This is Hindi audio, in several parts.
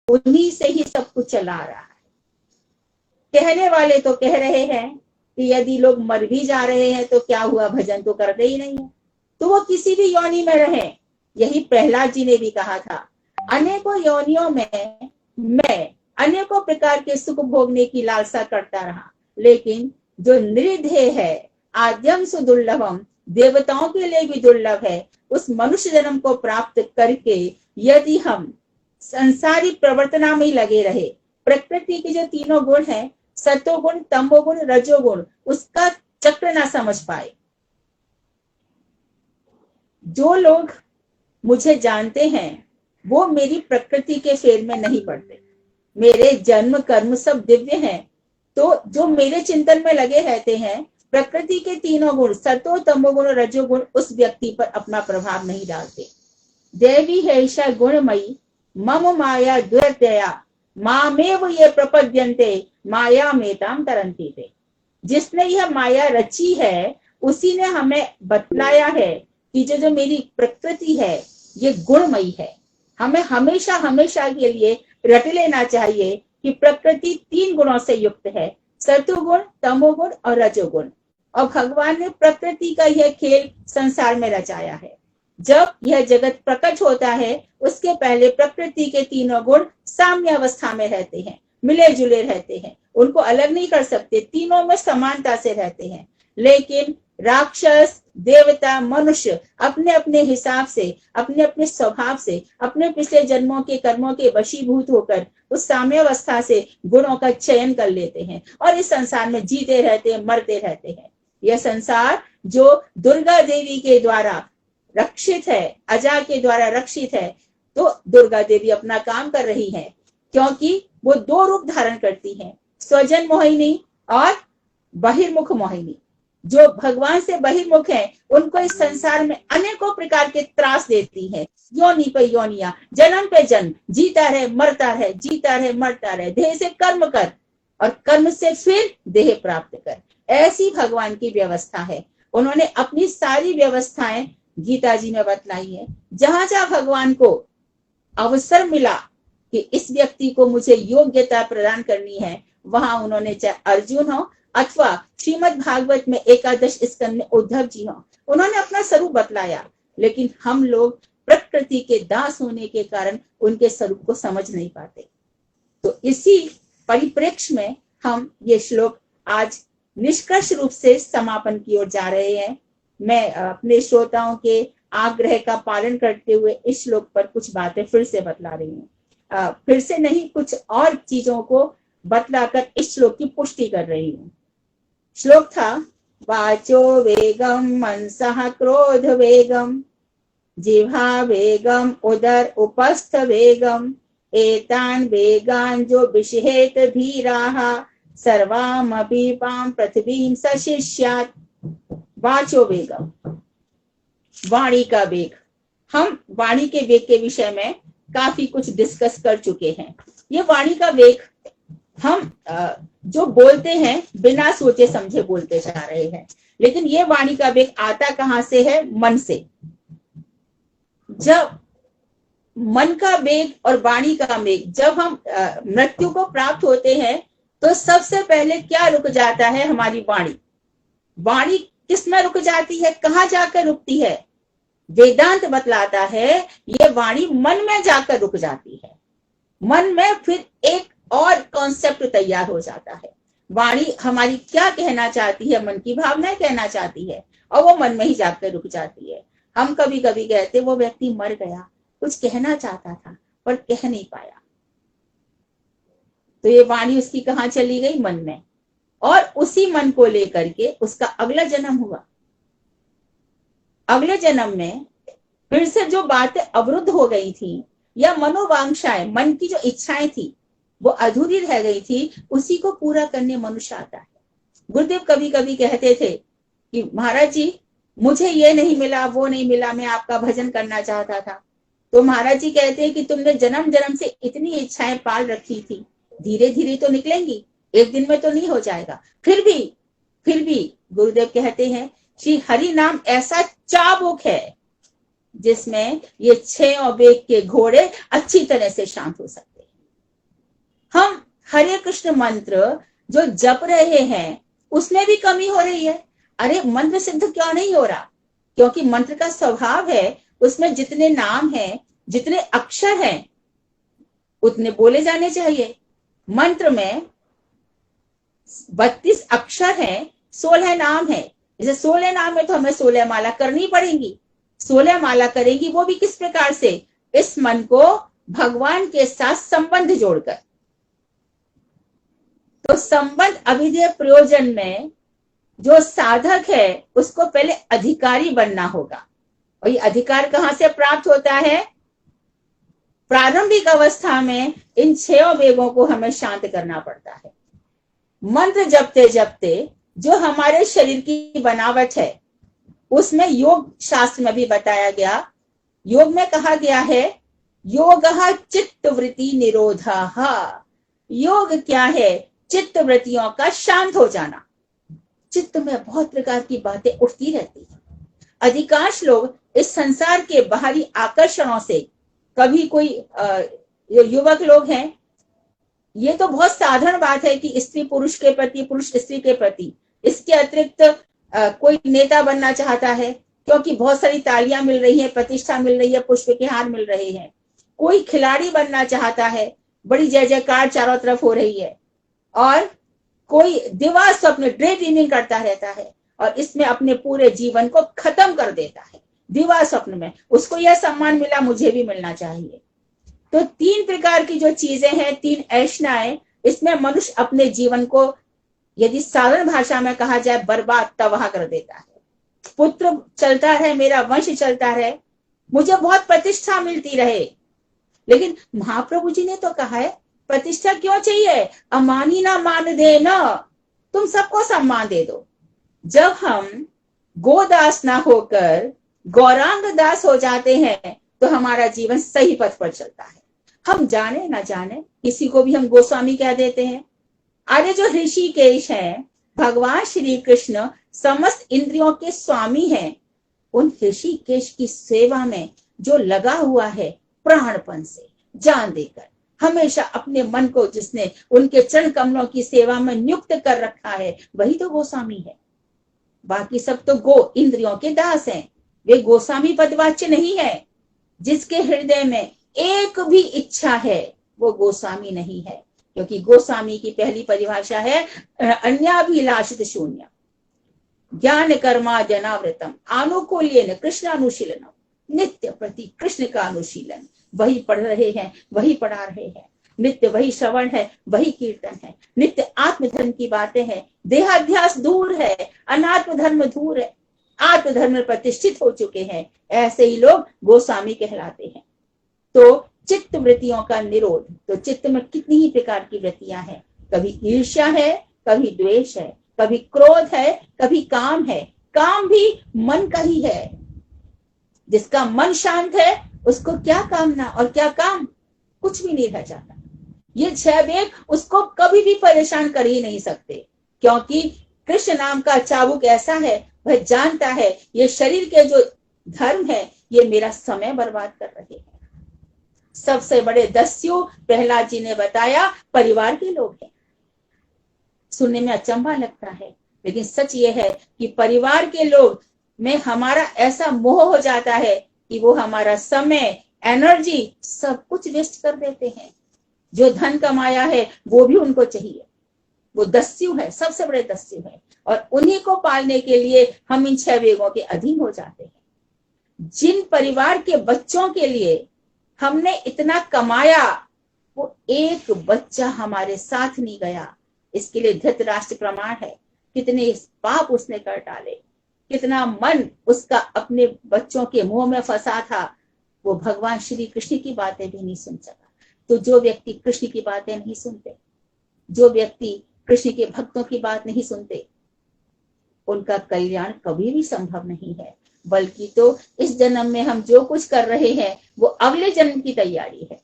उन्हीं से ही सब कुछ चला आ रहा है। कहने वाले तो कह रहे हैं कि यदि लोग मर भी जा रहे हैं तो क्या हुआ, भजन तो करते ही नहीं है, तो वो किसी भी योनि में रहे। यही प्रहलाद जी ने भी कहा था, अनेकों योनियों में मैं अनेकों प्रकार के सुख भोगने की लालसा करता रहा, लेकिन जो निर्धेय है, आद्यम सुदुर्लभम, देवताओं के लिए भी दुर्लभ है, उस मनुष्य जन्म को प्राप्त करके यदि हम संसारी प्रवर्तना में ही लगे रहे, प्रकृति के जो तीनों गुण हैं, सत्वगुण, तमोगुण, रजोगुण, उसका चक्र ना समझ पाए। जो लोग मुझे जानते हैं वो मेरी प्रकृति के फेर में नहीं पड़ते, मेरे जन्म कर्म सब दिव्य हैं, तो जो मेरे चिंतन में लगे रहते हैं, प्रकृति के तीनों गुण सतो तमोगुण रजोगुण उस व्यक्ति पर अपना प्रभाव नहीं डालते। देवी है गुणमयी मम माया दुरत्यया मामेव ये प्रपद्यन्ते माया मेताम तरंती थे। जिसने यह माया रची है उसी ने हमें बतलाया है कि जो मेरी प्रकृति है ये गुणमयी है। हमें हमेशा हमेशा के लिए रट लेना चाहिए कि प्रकृति 3 गुणों से युक्त है, सत्वगुण, तमोगुण और रजोगुण। और भगवान ने प्रकृति का यह खेल संसार में रचाया है। जब यह जगत प्रकट होता है उसके पहले प्रकृति के तीनों गुण साम्य अवस्था में रहते हैं, मिले जुले रहते हैं, उनको अलग नहीं कर सकते, तीनों में समानता से रहते हैं। लेकिन राक्षस, देवता, मनुष्य अपने अपने हिसाब से, अपने अपने स्वभाव से, अपने पिछले जन्मों के कर्मों के वशीभूत होकर उस साम्य अवस्था से गुणों का चयन कर लेते हैं और इस संसार में जीते रहते हैं, मरते रहते हैं। यह संसार जो दुर्गा देवी के द्वारा रक्षित है, अजा के द्वारा रक्षित है, तो दुर्गा देवी अपना काम कर रही है, क्योंकि वो 2 रूप धारण करती हैं, स्वजन मोहिनी और बहिर्मुख मोहिनी। जो भगवान से बहिर्मुख है उनको इस संसार में अनेकों प्रकार के त्रास देती है, योनि पे योनिया, जन्म पे जन्म, जीता रहे मरता रहे, जीता रहे मरता रहे, देह से कर्म कर और कर्म से फिर देह प्राप्त कर। ऐसी भगवान की व्यवस्था है। उन्होंने अपनी सारी व्यवस्थाएं गीता जी में बतलाई है। जहां जहां भगवान को अवसर मिला कि इस व्यक्ति को मुझे योग्यता प्रदान करनी है, वहां उन्होंने, चाहे अर्जुन हो अथवा श्रीमद् भागवत में एकादश स्कंद में उद्धव जी हो, उन्होंने अपना स्वरूप बतलाया। लेकिन हम लोग प्रकृति के दास होने के कारण उनके स्वरूप को समझ नहीं पाते। तो इसी परिप्रेक्ष्य में हम ये श्लोक आज निष्कर्ष रूप से समापन की ओर जा रहे हैं। मैं अपने श्रोताओं के आग्रह का पालन करते हुए इस श्लोक पर कुछ बातें फिर से बतला रही हूँ। फिर से नहीं, कुछ और चीजों को बतलाकर इस श्लोक की पुष्टि कर रही हूँ। श्लोक था, वाचो वेगम मनसः क्रोध वेगम जिह्वा वेगम उदर उपस्थ वेगम एतान वेगान जो विषहेत धीराः सर्वामपि पां पृथ्वीं सशिष्यात्। वाचो वेगम, वाणी का वेग। हम वाणी के वेग के विषय में काफी कुछ डिस्कस कर चुके हैं। ये वाणी का वेग, हम जो बोलते हैं बिना सोचे समझे बोलते जा रहे हैं, लेकिन ये वाणी का वेग आता कहां से है? मन से। जब मन का वेग और वाणी का वेग, जब हम मृत्यु को प्राप्त होते हैं तो सबसे पहले क्या रुक जाता है? हमारी वाणी। वाणी किस में रुक जाती है? कहां जाकर रुकती है? वेदांत बतलाता है ये वाणी मन में जाकर रुक जाती है। मन में फिर एक और कॉन्सेप्ट तैयार हो जाता है। वाणी हमारी क्या कहना चाहती है, मन की भावनाएं कहना चाहती है, और वो मन में ही जाकर रुक जाती है। हम कभी कभी कहते वो व्यक्ति मर गया, कुछ कहना चाहता था पर कह नहीं पाया, तो ये वाणी उसकी कहां चली गई? मन में। और उसी मन को लेकर के उसका अगला जन्म हुआ। अगले जन्म में फिर से जो बातें अवरुद्ध हो गई थी, या मनोवांक्षाएं, मन की जो इच्छाएं थी वो अधूरी रह गई थी, उसी को पूरा करने मनुष्य आता है। गुरुदेव कभी कभी कहते थे कि महाराज जी मुझे ये नहीं मिला, वो नहीं मिला, मैं आपका भजन करना चाहता था। तो महाराज जी कहते हैं कि तुमने जन्म जन्म से इतनी इच्छाएं पाल रखी थी, धीरे धीरे तो निकलेंगी, एक दिन में तो नहीं हो जाएगा। फिर भी गुरुदेव कहते हैं श्री हरि नाम ऐसा चाबुक है जिसमें ये 6 और वेग के घोड़े अच्छी तरह से शांत हो सकते हैं। हम हरे कृष्ण मंत्र जो जप रहे हैं उसमें भी कमी हो रही है। अरे मंत्र सिद्ध क्यों नहीं हो रहा? क्योंकि मंत्र का स्वभाव है, उसमें जितने नाम हैं, जितने अक्षर हैं, उतने बोले जाने चाहिए। मंत्र में 32 अक्षर हैं, 16 नाम है। जैसे 16 नाम है तो हमें 16 माला करनी पड़ेगी। 16 माला करेंगी, वो भी किस प्रकार से? इस मन को भगवान के साथ संबंध जोड़कर। तो संबंध अभिधेय प्रयोजन में जो साधक है उसको पहले अधिकारी बनना होगा। और ये अधिकार कहां से प्राप्त होता है? प्रारंभिक अवस्था में इन 6 वेगों को हमें शांत करना पड़ता है। मंत्र जपते जपते जो हमारे शरीर की बनावट है, उसमें योग शास्त्र में भी बताया गया। योग में कहा गया है योग चित्त वृत्ति निरोधा। योग क्या है? चित्त वृत्तियों का शांत हो जाना। चित्त में बहुत प्रकार की बातें उठती रहती है। अधिकांश लोग इस संसार के बाहरी आकर्षणों से, कभी कोई युवक लोग हैं, ये तो बहुत साधारण बात है कि स्त्री पुरुष के प्रति, पुरुष स्त्री के प्रति, इसके अतिरिक्त कोई नेता बनना चाहता है क्योंकि बहुत सारी तालियां मिल रही है, प्रतिष्ठा मिल रही है, पुष्प के हार मिल रहे हैं। कोई खिलाड़ी बनना चाहता है, बड़ी जय जयकार चारों तरफ हो रही है। और कोई दिवा स्वप्न ड्रे ड्रीमिंग करता रहता है और इसमें अपने पूरे जीवन को खत्म कर देता है दिवा स्वप्न में। उसको यह सम्मान मिला, मुझे भी मिलना चाहिए। तो 3 प्रकार की जो चीजें हैं, 3 ऐषणाएं, इसमें मनुष्य अपने जीवन को, यदि साधारण भाषा में कहा जाए, बर्बाद तबाह कर देता है। पुत्र चलता रहे, मेरा वंश चलता रहे, मुझे बहुत प्रतिष्ठा मिलती रहे। लेकिन महाप्रभु जी ने तो कहा है प्रतिष्ठा क्यों चाहिए? अमानी ना मान दे ना, तुम सबको सम्मान दे दो। जब हम गोदास ना होकर गौरांग दास हो जाते हैं तो हमारा जीवन सही पथ पर चलता है। हम जाने ना जाने किसी को भी हम गोस्वामी कह देते हैं। आगे जो ऋषिकेश हैं, भगवान श्री कृष्ण समस्त इंद्रियों के स्वामी हैं। उन ऋषिकेश की सेवा में जो लगा हुआ है प्राणपन से, जान देकर, हमेशा अपने मन को जिसने उनके चरण कमलों की सेवा में नियुक्त कर रखा है, वही तो गोस्वामी है। बाकी सब तो गो इंद्रियों के दास हैं, वे गोस्वामी पदवाच्य नहीं है। जिसके हृदय में एक भी इच्छा है वो गोस्वामी नहीं है, क्योंकि गोस्वामी की पहली परिभाषा है अन्याभिलाषित शून्य, ज्ञान कर्मा जनावृतम, आनुकूल्येन कृष्णानुशीलनम, नित्य प्रति कृष्ण का अनुशीलन। वही पढ़ रहे हैं, वही पढ़ा रहे हैं, नित्य वही श्रवण है, वही कीर्तन है, नित्य आत्मधर्म की बातें हैं, देहाध्यास दूर है, अनात्म धर्म दूर है, आत्मधर्म में प्रतिष्ठित हो चुके हैं। ऐसे ही लोग गोस्वामी कहलाते हैं। तो चित्त वृत्तियों का निरोध। तो चित्त में कितनी ही प्रकार की वृत्तियां हैं, कभी ईर्ष्या है, कभी द्वेष है, कभी क्रोध है, कभी काम है। काम भी मन का ही है। जिसका मन शांत है उसको क्या कामना और क्या काम, कुछ भी नहीं रह जाता। ये 6 वेग उसको कभी भी परेशान कर ही नहीं सकते, क्योंकि कृष्ण नाम का चाबुक ऐसा है, वह जानता है ये शरीर के जो धर्म है ये मेरा समय बर्बाद कर रहे हैं। सबसे बड़े दस्यु प्रहलाद जी ने बताया परिवार के लोग हैं। सुनने में अचंभा लगता है, लेकिन सच ये है कि परिवार के लोग में हमारा ऐसा मोह हो जाता है कि वो हमारा समय, एनर्जी सब कुछ वेस्ट कर देते हैं। जो धन कमाया है वो भी उनको चाहिए। वो दस्यु है, सबसे बड़े दस्यु है, और उन्हीं को पालने के लिए हम इन 6 वेगों के अधीन हो जाते हैं। जिन परिवार के बच्चों के लिए हमने इतना कमाया, वो एक बच्चा हमारे साथ नहीं गया, इसके लिए धृतराष्ट्र प्रमाण है। कितने पाप उसने कर डाले, कितना मन उसका अपने बच्चों के मुंह में फंसा था, वो भगवान श्री कृष्ण की बातें भी नहीं सुन सका। तो जो व्यक्ति कृष्ण की बातें नहीं सुनते, जो व्यक्ति कृष्ण के भक्तों की बात नहीं सुनते, उनका कल्याण कभी भी संभव नहीं है। बल्कि तो इस जन्म में हम जो कुछ कर रहे हैं वो अगले जन्म की तैयारी है।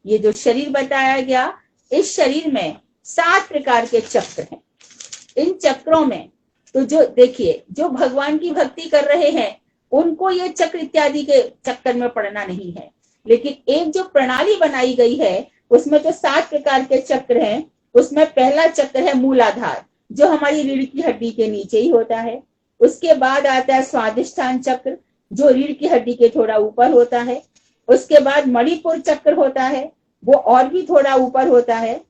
ये जो शरीर बताया गया, इस शरीर में 7 प्रकार के चक्र हैं। इन चक्रों में तो जो देखिए, जो भगवान की भक्ति कर रहे हैं उनको ये चक्र इत्यादि के चक्कर में पड़ना नहीं है, लेकिन एक जो प्रणाली बनाई गई है उसमें जो 7 प्रकार के चक्र हैं, उसमें पहला चक्र है मूलाधार, जो हमारी रीढ़ की हड्डी के नीचे ही होता है। उसके बाद आता है स्वादिष्ठान चक्र, जो रीढ़ की हड्डी के थोड़ा ऊपर होता है। उसके बाद मणिपुर चक्र होता है, वो और भी थोड़ा ऊपर होता है।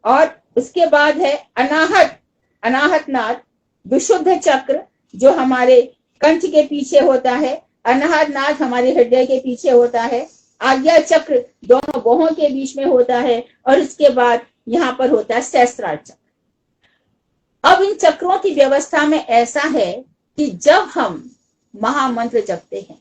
और उसके बाद है अनाहत, अनाहत नाथ विशुद्ध चक्र, जो हमारे कंठ के पीछे होता है। अनाहत नाथ हमारे हृदय के पीछे होता है। आज्ञा चक्र दोनों बाहों के बीच में होता है। और उसके बाद यहाँ पर होता है सहस्त्रार चक्र। अब इन चक्रों की व्यवस्था में ऐसा है कि जब हम महामंत्र जपते हैं,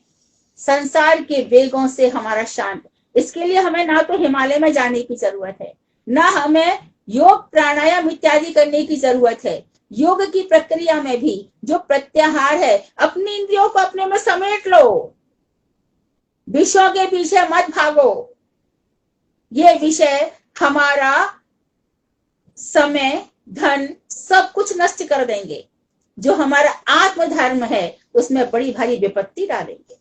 संसार के वेगों से हमारा शांत, इसके लिए हमें ना तो हिमालय में जाने की जरूरत है, ना हमें योग प्राणायाम इत्यादि करने की जरूरत है। योग की प्रक्रिया में भी जो प्रत्याहार है, अपनी इंद्रियों को अपने में समेट लो, विषयों के पीछे मत भागो। ये विषय हमारा समय, धन सब कुछ नष्ट कर देंगे। जो हमारा आत्मधर्म है उसमें बड़ी भारी विपत्ति डालेंगे।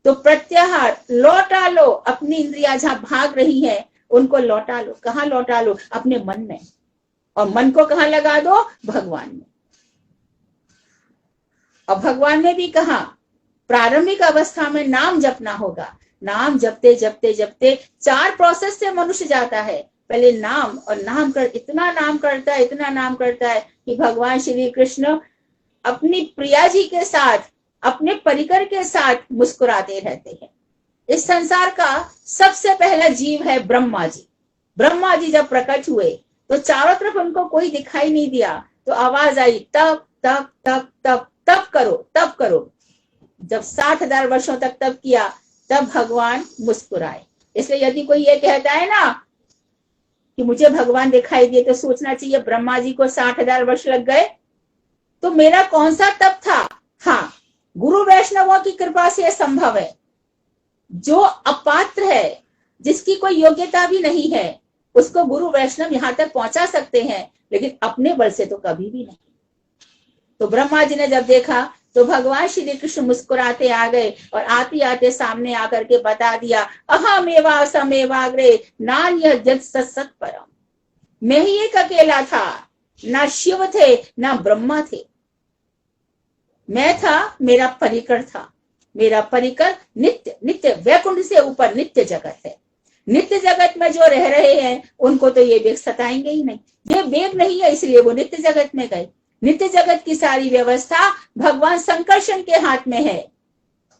तो प्रत्याहार लौटा लो, अपनी इंद्रियां जहां भाग रही है उनको लौटा लो। कहाँ लौटा लो? अपने मन में। और मन को कहाँ लगा दो? भगवान में। और भगवान ने भी कहा प्रारंभिक अवस्था में नाम जपना होगा। नाम जपते जपते जपते 4 प्रोसेस से मनुष्य जाता है। पहले नाम, और नाम कर इतना नाम करता है, इतना नाम करता है कि भगवान श्री कृष्ण अपनी प्रिया जी के साथ, अपने परिकर के साथ मुस्कुराते रहते हैं। इस संसार का सबसे पहला जीव है ब्रह्मा जी। ब्रह्मा जी जब प्रकट हुए तो चारों तरफ उनको कोई दिखाई नहीं दिया, तो आवाज आई तप तप तप तप तप करो, तप करो। जब 60,000 वर्षों तक तप किया, तब भगवान मुस्कुराए। इसलिए यदि कोई ये कहता है ना कि मुझे भगवान दिखाई दिए, तो सोचना चाहिए ब्रह्मा जी को 60,000 वर्ष लग गए, तो मेरा कौन सा तप था? हाँ, गुरु वैष्णवों की कृपा से यह संभव है। जो अपात्र है, जिसकी कोई योग्यता भी नहीं है, उसको गुरु वैष्णव यहां तक पहुंचा सकते हैं, लेकिन अपने बल से तो कभी भी नहीं। तो ब्रह्मा जी ने जब देखा तो भगवान श्री कृष्ण मुस्कुराते आ गए और आते आते सामने आकर के बता दिया, अहमेवा समेवाग्रे नान्य जग सत परम। मैं ही एक अकेला था, ना शिव थे ना ब्रह्मा थे। मैं था, मेरा परिकर था। मेरा परिकर नित्य, नित्य वैकुंठ से ऊपर नित्य जगत है। नित्य जगत में जो रह रहे हैं उनको तो ये वेग सताएंगे ही नहीं। ये वेग नहीं है, इसलिए वो नित्य जगत में गए। नित्य जगत की सारी व्यवस्था भगवान संकर्षण के हाथ में है,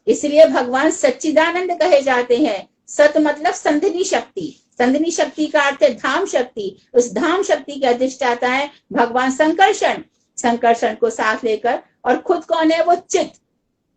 इसलिए भगवान सच्चिदानंद कहे जाते हैं। सत मतलब संधिनी शक्ति। संधिनी शक्ति का अर्थ है धाम शक्ति। उस धाम शक्ति के अधिष्ठाता है भगवान संकर्षण। संकर्षण को साथ लेकर, और खुद कौन है? वो चित्त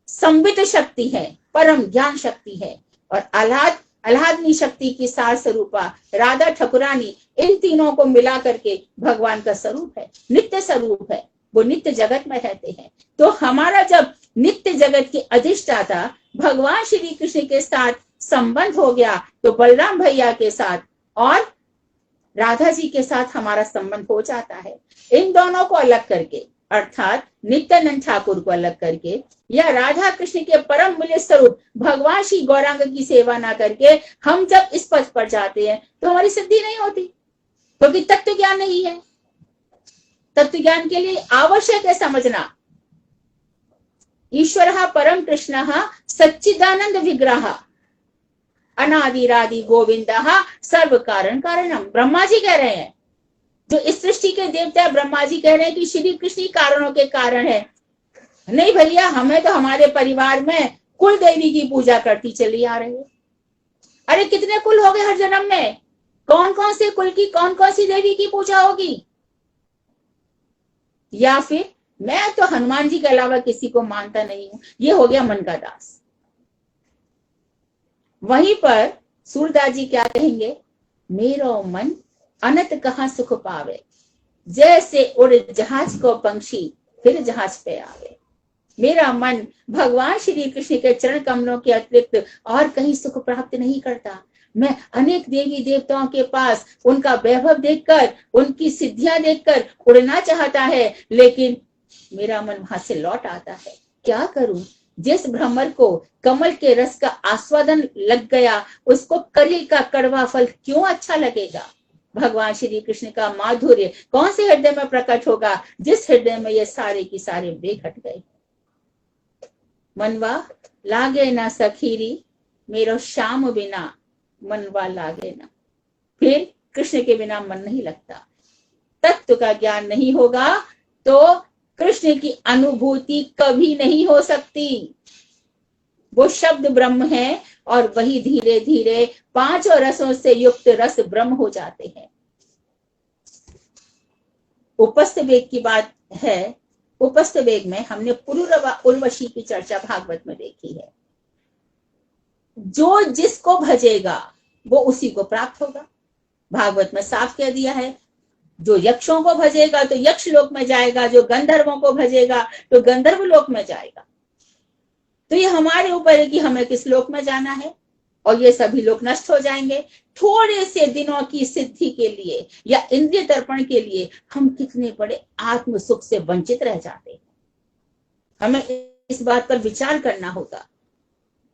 संवित शक्ति है, परम ज्ञान शक्ति है। और आह्लादनी शक्ति की सार स्वरूपा राधा ठकुरानी, इन तीनों को मिला करके भगवान का स्वरूप है, नित्य स्वरूप है। वो नित्य जगत में रहते हैं। तो हमारा जब नित्य जगत के अधिष्ठाता भगवान श्री कृष्ण के साथ संबंध हो गया, तो बलराम भैया के साथ और राधा जी के साथ हमारा संबंध हो जाता है। इन दोनों को अलग करके, अर्थात नित्यानंद ठाकुर को अलग करके, या राधा कृष्ण के परम मूल्य स्वरूप भगवान श्री गौरांग की सेवा ना करके हम जब इस पथ पर जाते हैं, तो हमारी सिद्धि नहीं होती, क्योंकि तत्व ज्ञान नहीं है। तत्व ज्ञान के लिए आवश्यक है समझना, ईश्वर परम कृष्ण सच्चिदानंद विग्रह अनादिरादि गोविंद सर्व कारण कारणम। ब्रह्मा जी कह रहे हैं, जो इस सृष्टि के देवता ब्रह्मा जी कह रहे हैं कि श्री कृष्ण कारणों के कारण है। नहीं भैया, हमें तो हमारे परिवार में कुल देवी की पूजा करती चली आ रही है। अरे कितने कुल हो गए हर जन्म में? कौन कौन से कुल की कौन कौन सी देवी की पूजा होगी? या फिर मैं तो हनुमान जी के अलावा किसी को मानता नहीं हूं, ये हो गया मन का दास। वहीं पर सूरदास जी क्या कहेंगे? मेरो मन अनंत कहाँ सुख पावे, जैसे उड़ जहाज को पंछी फिर जहाज पे आवे। मेरा मन भगवान श्री कृष्ण के चरण कमलों के अतिरिक्त और कहीं सुख प्राप्त नहीं करता। मैं अनेक देवी देवताओं के पास उनका वैभव देखकर, उनकी सिद्धियां देखकर उड़ना चाहता है, लेकिन मेरा मन वहां से लौट आता है। क्या करूं? जिस भ्रमर को कमल के रस का आस्वादन लग गया, उसको कली का कड़वा फल क्यों अच्छा लगेगा। भगवान श्री कृष्ण का माधुर्य कौन से हृदय में प्रकट होगा, जिस हृदय में ये सारे की सारे वेग हट गए। मनवा लागे ना सखीरी, मेरो श्याम बिना मनवा लागे ना। फिर कृष्ण के बिना मन नहीं लगता। तत्व का ज्ञान नहीं होगा तो कृष्ण की अनुभूति कभी नहीं हो सकती। वो शब्द ब्रह्म है और वही धीरे धीरे पांचों रसों से युक्त रस ब्रह्म हो जाते हैं। उपस्थ वेग की बात है। उपस्थ वेग में हमने पुरुरवा उर्वशी की चर्चा भागवत में देखी है। जो जिसको भजेगा वो उसी को प्राप्त होगा। भागवत में साफ कह दिया है, जो यक्षों को भजेगा तो यक्ष लोक में जाएगा, जो गंधर्वों को भजेगा तो गंधर्व लोक में जाएगा। तो ये हमारे ऊपर है कि हमें किस लोक में जाना है। और ये सभी लोग नष्ट हो जाएंगे। थोड़े से दिनों की सिद्धि के लिए या इंद्रिय तर्पण के लिए हम कितने बड़े आत्म सुख से वंचित रह जाते हैं। हमें इस बात पर विचार करना होगा।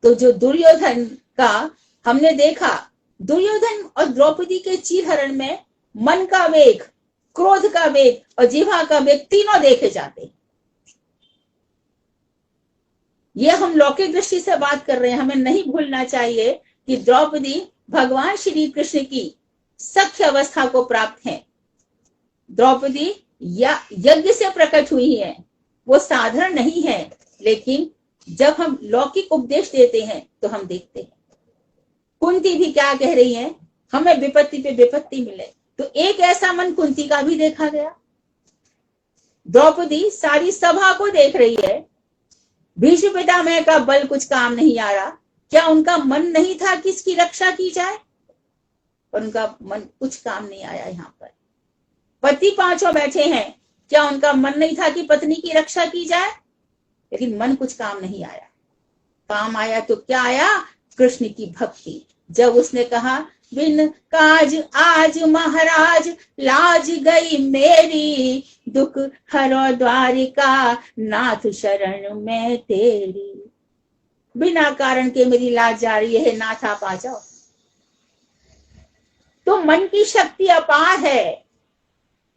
तो जो दुर्योधन का हमने देखा, दुर्योधन और द्रौपदी के चीरहरण में मन का वेग, क्रोध का वेग और जिह्वा का वेग तीनों देखे जाते हैं। ये हम लौकिक दृष्टि से बात कर रहे हैं। हमें नहीं भूलना चाहिए कि द्रौपदी भगवान श्री कृष्ण की सख्य अवस्था को प्राप्त है। द्रौपदी या यज्ञ से प्रकट हुई है, वो साधारण नहीं है। लेकिन जब हम लौकिक उपदेश देते हैं तो हम देखते हैं कुंती भी क्या कह रही है, हमें विपत्ति पे विपत्ति मिले। तो एक ऐसा मन कुंती का भी देखा गया। द्रौपदी सारी सभा को देख रही है, भीष्म पितामह का बल कुछ काम नहीं आ रहा। क्या उनका मन नहीं था कि इसकी रक्षा की जाए? और उनका मन कुछ काम नहीं आया। यहाँ पर पति पांचों बैठे हैं, क्या उनका मन नहीं था कि पत्नी की रक्षा की जाए? लेकिन मन कुछ काम नहीं आया। काम आया तो क्या आया? कृष्ण की भक्ति। जब उसने कहा, बिन काज आज महाराज लाज गई मेरी, दुख हरो द्वारिका नाथ शरण में तेरी। बिना कारण के मेरी लाज जा रही है, नाथ आप आ जाओ। तो मन की शक्ति अपार है,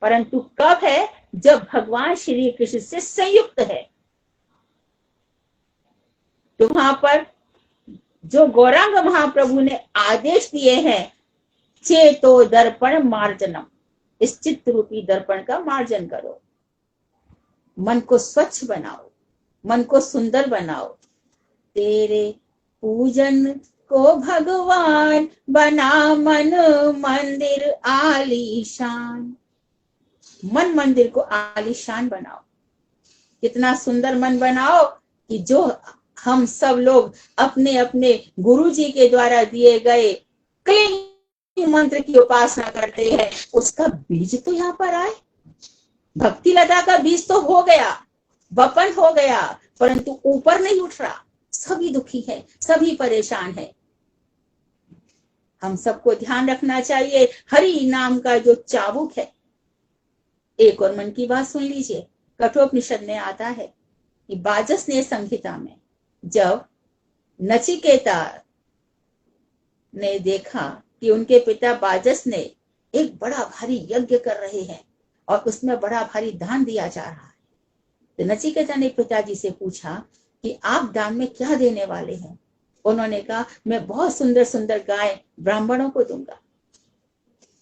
परंतु कब है? जब भगवान श्री कृष्ण से संयुक्त है। तो वहां पर जो गौरांग महाप्रभु ने आदेश दिए हैं, चेतो दर्पण मार्जनम, इस चित्त रूपी दर्पण का मार्जन करो। मन को स्वच्छ बनाओ, मन को सुंदर बनाओ। तेरे पूजन को भगवान बना मन मंदिर आलीशान। मन मंदिर को आलीशान बनाओ। कितना सुंदर मन बनाओ कि जो हम सब लोग अपने अपने गुरु जी के द्वारा दिए गए क्लीं मंत्र की उपासना करते हैं, उसका बीज तो यहाँ पर आए। भक्ति लता का बीज तो हो गया, वपन हो गया, परंतु ऊपर नहीं उठ रहा। सभी दुखी है, सभी परेशान है। हम सबको ध्यान रखना चाहिए, हरि नाम का जो चाबुक है। एक और मन की बात सुन लीजिए। कठोपनिषद में आता है कि बाजसनेय संहिता में जब नचिकेता ने देखा कि उनके पिता बाजस ने एक बड़ा भारी यज्ञ कर रहे हैं और उसमें बड़ा भारी दान दिया जा रहा है, तो नचिकेता ने पिताजी से पूछा कि आप दान में क्या देने वाले हैं? उन्होंने कहा, मैं बहुत सुंदर सुंदर गाय ब्राह्मणों को दूंगा।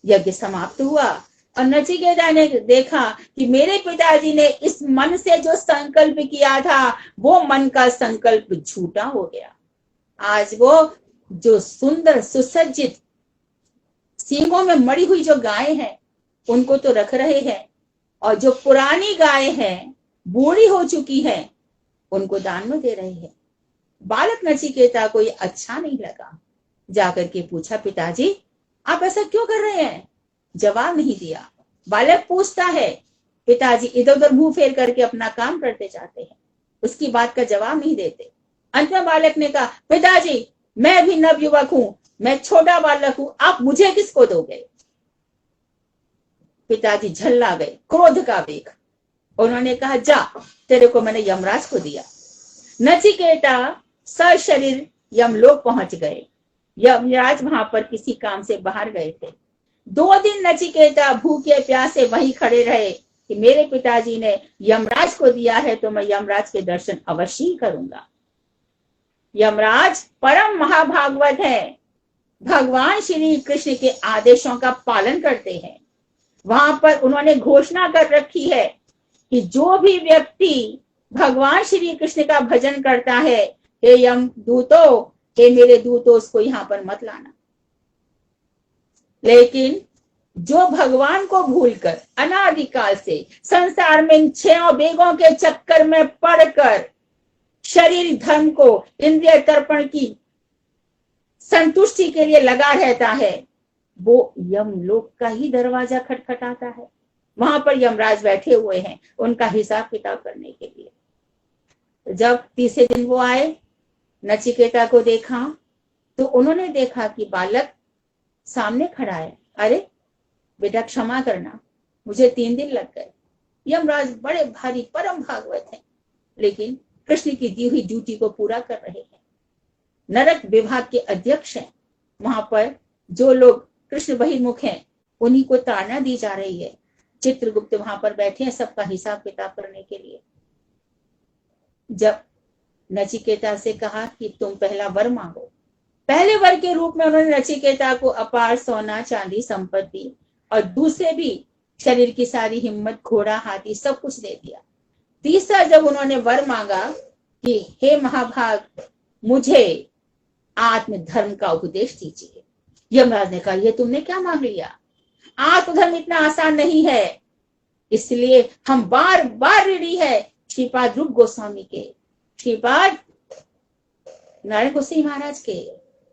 यज्ञ समाप्त हुआ और नचिकेता ने देखा कि मेरे पिताजी ने इस मन से जो संकल्प किया था, वो मन का संकल्प झूठा हो गया। आज वो जो सुंदर सुसज्जित सींगों में मड़ी हुई जो गाय हैं, उनको तो रख रहे हैं, और जो पुरानी गाय हैं, बूढ़ी हो चुकी हैं, उनको दान में दे रहे हैं। बालक नचिकेता को ये अच्छा नहीं लगा। जाकर के पूछा, पिताजी आप ऐसा क्यों कर रहे हैं? जवाब नहीं दिया। बालक पूछता है, पिताजी इधर उधर मुंह फेर करके अपना काम करते जाते हैं, उसकी बात का जवाब नहीं देते। अंत में बालक ने कहा, पिताजी मैं भी नवयुवक हूं, मैं छोटा बालक हूं, आप मुझे किसको दोगे? पिताजी झल्ला गए, क्रोध का वेग। उन्होंने कहा, जा, तेरे को मैंने यमराज को दिया। नचिकेता सशरीर यमलोक पहुंच गए। यमराज वहां पर किसी काम से बाहर गए थे। 2 दिन नचिकेता भूखे प्यासे वहीं खड़े रहे कि मेरे पिताजी ने यमराज को दिया है तो मैं यमराज के दर्शन अवश्य ही करूंगा। यमराज परम महाभागवत है, भगवान श्री कृष्ण के आदेशों का पालन करते हैं। वहां पर उन्होंने घोषणा कर रखी है कि जो भी व्यक्ति भगवान श्री कृष्ण का भजन करता है, हे यम दूतो, हे मेरे दूतो, उसको यहां पर मत लाना। लेकिन जो भगवान को भूलकर अनादिकाल से संसार में इन 6 वेगों के चक्कर में पड़कर शरीर धर्म को इंद्रिय तर्पण की संतुष्टि के लिए लगा रहता है, वो यमलोक का ही दरवाजा खटखटाता है। वहां पर यमराज बैठे हुए हैं उनका हिसाब किताब करने के लिए। जब तीसरे दिन वो आए, नचिकेता को देखा तो उन्होंने देखा कि बालक सामने खड़ा है। अरे बेटा, क्षमा करना, मुझे 3 दिन लग गए। यमराज बड़े भारी परम भागवत हैं, लेकिन कृष्ण की दी हुई ड्यूटी को पूरा कर रहे हैं। नरक विभाग के अध्यक्ष हैं। वहां पर जो लोग कृष्ण बहिर्मुख हैं उन्हीं को ताड़ना दी जा रही है। चित्रगुप्त वहां पर बैठे हैं सबका हिसाब किताब करने के लिए। जब नचिकेता से कहा कि तुम पहला वर मांगो, पहले वर के रूप में उन्होंने नचिकेता को अपार सोना चांदी संपत्ति और दूसरे भी शरीर की सारी हिम्मत, घोड़ा हाथी सब कुछ दे दिया। तीसरा जब उन्होंने वर मांगा कि हे महाभाग, मुझे आत्मधर्म का उपदेश दीजिए, यमराज ने कहा ये तुमने क्या मांग लिया? आत्मधर्म इतना आसान नहीं है, इसलिए हम बार बार ऋणी है श्रीपाद रूप गोस्वामी के, श्रीपाद नारायण गोसाई महाराज के,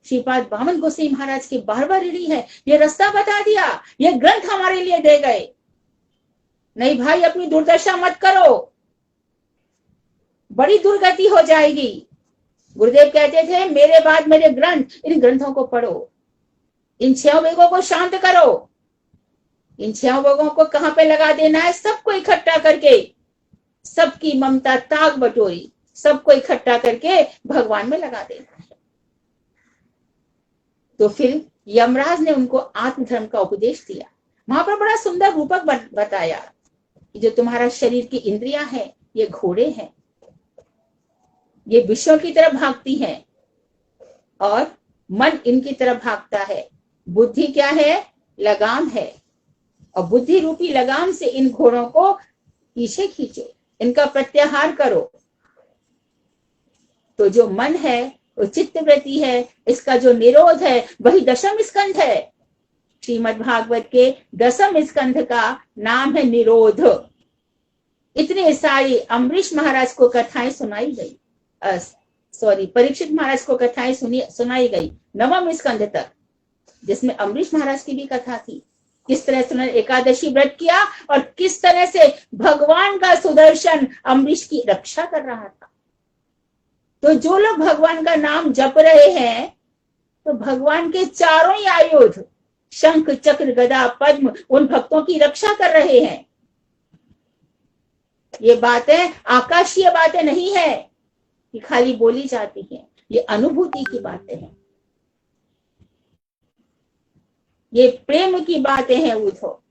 श्रीपाद वामन गोसाई महाराज के बार बार ऋणी है। ये रास्ता बता दिया, ये ग्रंथ हमारे लिए दे गए। नहीं भाई, अपनी दुर्दशा मत करो, बड़ी दुर्गति हो जाएगी। गुरुदेव कहते थे मेरे बाद मेरे ग्रंथ, इन ग्रंथों को पढ़ो, इन 6 वेगों को शांत करो। इन 6 वेगों को कहां पे लगा देना है? सबको इकट्ठा करके, सबकी ममता ताग बटोरी, सबको इकट्ठा करके भगवान में लगा देना है। तो फिर यमराज ने उनको आत्मधर्म का उपदेश दिया। वहां पर बड़ा सुंदर रूपक बताया कि जो तुम्हारा शरीर की इंद्रियां हैं ये घोड़े हैं, ये विषयों की तरफ भागती हैं और मन इनकी तरफ भागता है। बुद्धि क्या है? लगाम है, और बुद्धि रूपी लगाम से इन घोड़ों को पीछे खींचो, इनका प्रत्याहार करो। तो जो मन है वो चित्त वृत्ति है, इसका जो निरोध है वही दशम स्कंध है। श्रीमद् भागवत के 10वें स्कंध का नाम है निरोध। इतने सारी अम्बरीश महाराज को कथाएं सुनाई गई, परीक्षित महाराज को कथाएं सुनाई गई 9वें स्कंध तक, जिसमें अम्बरीश महाराज की भी कथा थी। किस तरह से उन्होंने एकादशी व्रत किया और किस तरह से भगवान का सुदर्शन अम्बरीश की रक्षा कर रहा था। तो जो लोग भगवान का नाम जप रहे हैं तो भगवान के चारों ही आयुध शंख चक्र गदा पद्म उन भक्तों की रक्षा कर रहे हैं। ये बातें आकाशीय बातें नहीं है कि खाली बोली जाती हैं, ये अनुभूति की बातें हैं, ये प्रेम की बातें हैं। उठो,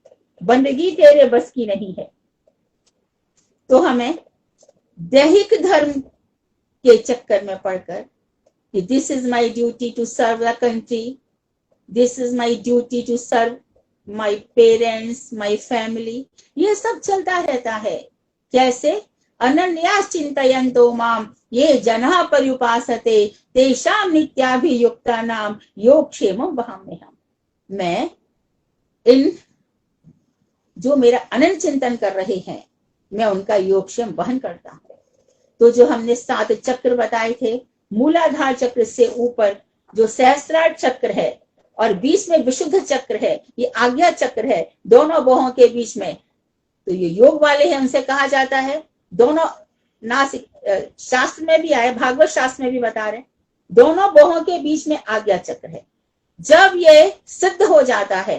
बंदगी तेरे बस की नहीं है। तो हमें दैहिक धर्म के चक्कर में पड़कर कि this is my duty to serve the country, this is my duty to serve my parents, my family, ये सब चलता रहता है। कैसे? अनन्यास चिंतयन्तो माम ये जनः पर्युपासते तेषां नित्याभियुक्तानां योगक्षेमं वहाम्यहम्। मैं इन जो मेरा अनंत चिंतन कर रहे हैं मैं उनका योगक्षेम वहन करता हूं। तो जो हमने 7 चक्र बताए थे, मूलाधार चक्र से ऊपर जो सहस्त्रार चक्र है और बीच में विशुद्ध चक्र है, ये आज्ञा चक्र है दोनों बाहों के बीच में। तो ये योग वाले हैं, उनसे कहा जाता है दोनों नासिक, शास्त्र में भी आया, भागवत शास्त्र में भी बता रहे, दोनों बाहों के बीच में आज्ञा चक्र है। जब ये सिद्ध हो जाता है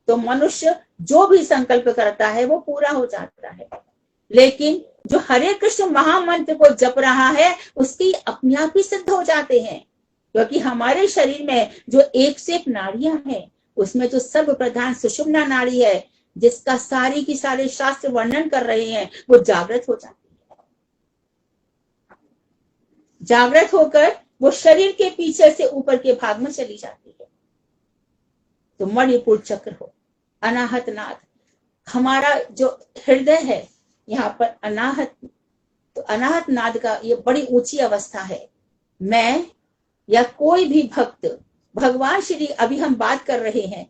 तो मनुष्य जो भी संकल्प करता है वो पूरा हो जाता है। लेकिन जो हरे कृष्ण महामंत्र को जप रहा है उसकी अपने आप ही सिद्ध हो जाते हैं, क्योंकि हमारे शरीर में जो एक से एक नाड़ियां हैं, उसमें जो सर्व प्रधान सुषुम्ना नाड़ी है, जिसका सारी की सारे शास्त्र वर्णन कर रहे हैं, वो जागृत हो जाती है। जागृत होकर वो शरीर के पीछे से ऊपर के भाग में चली जाती है। तो मणिपुर चक्र हो, अनाहत नाद, हमारा जो हृदय है यहाँ पर अनाहत, तो अनाहत नाद का ये बड़ी ऊंची अवस्था है। मैं या कोई भी भक्त, भगवान श्री, अभी हम बात कर रहे हैं,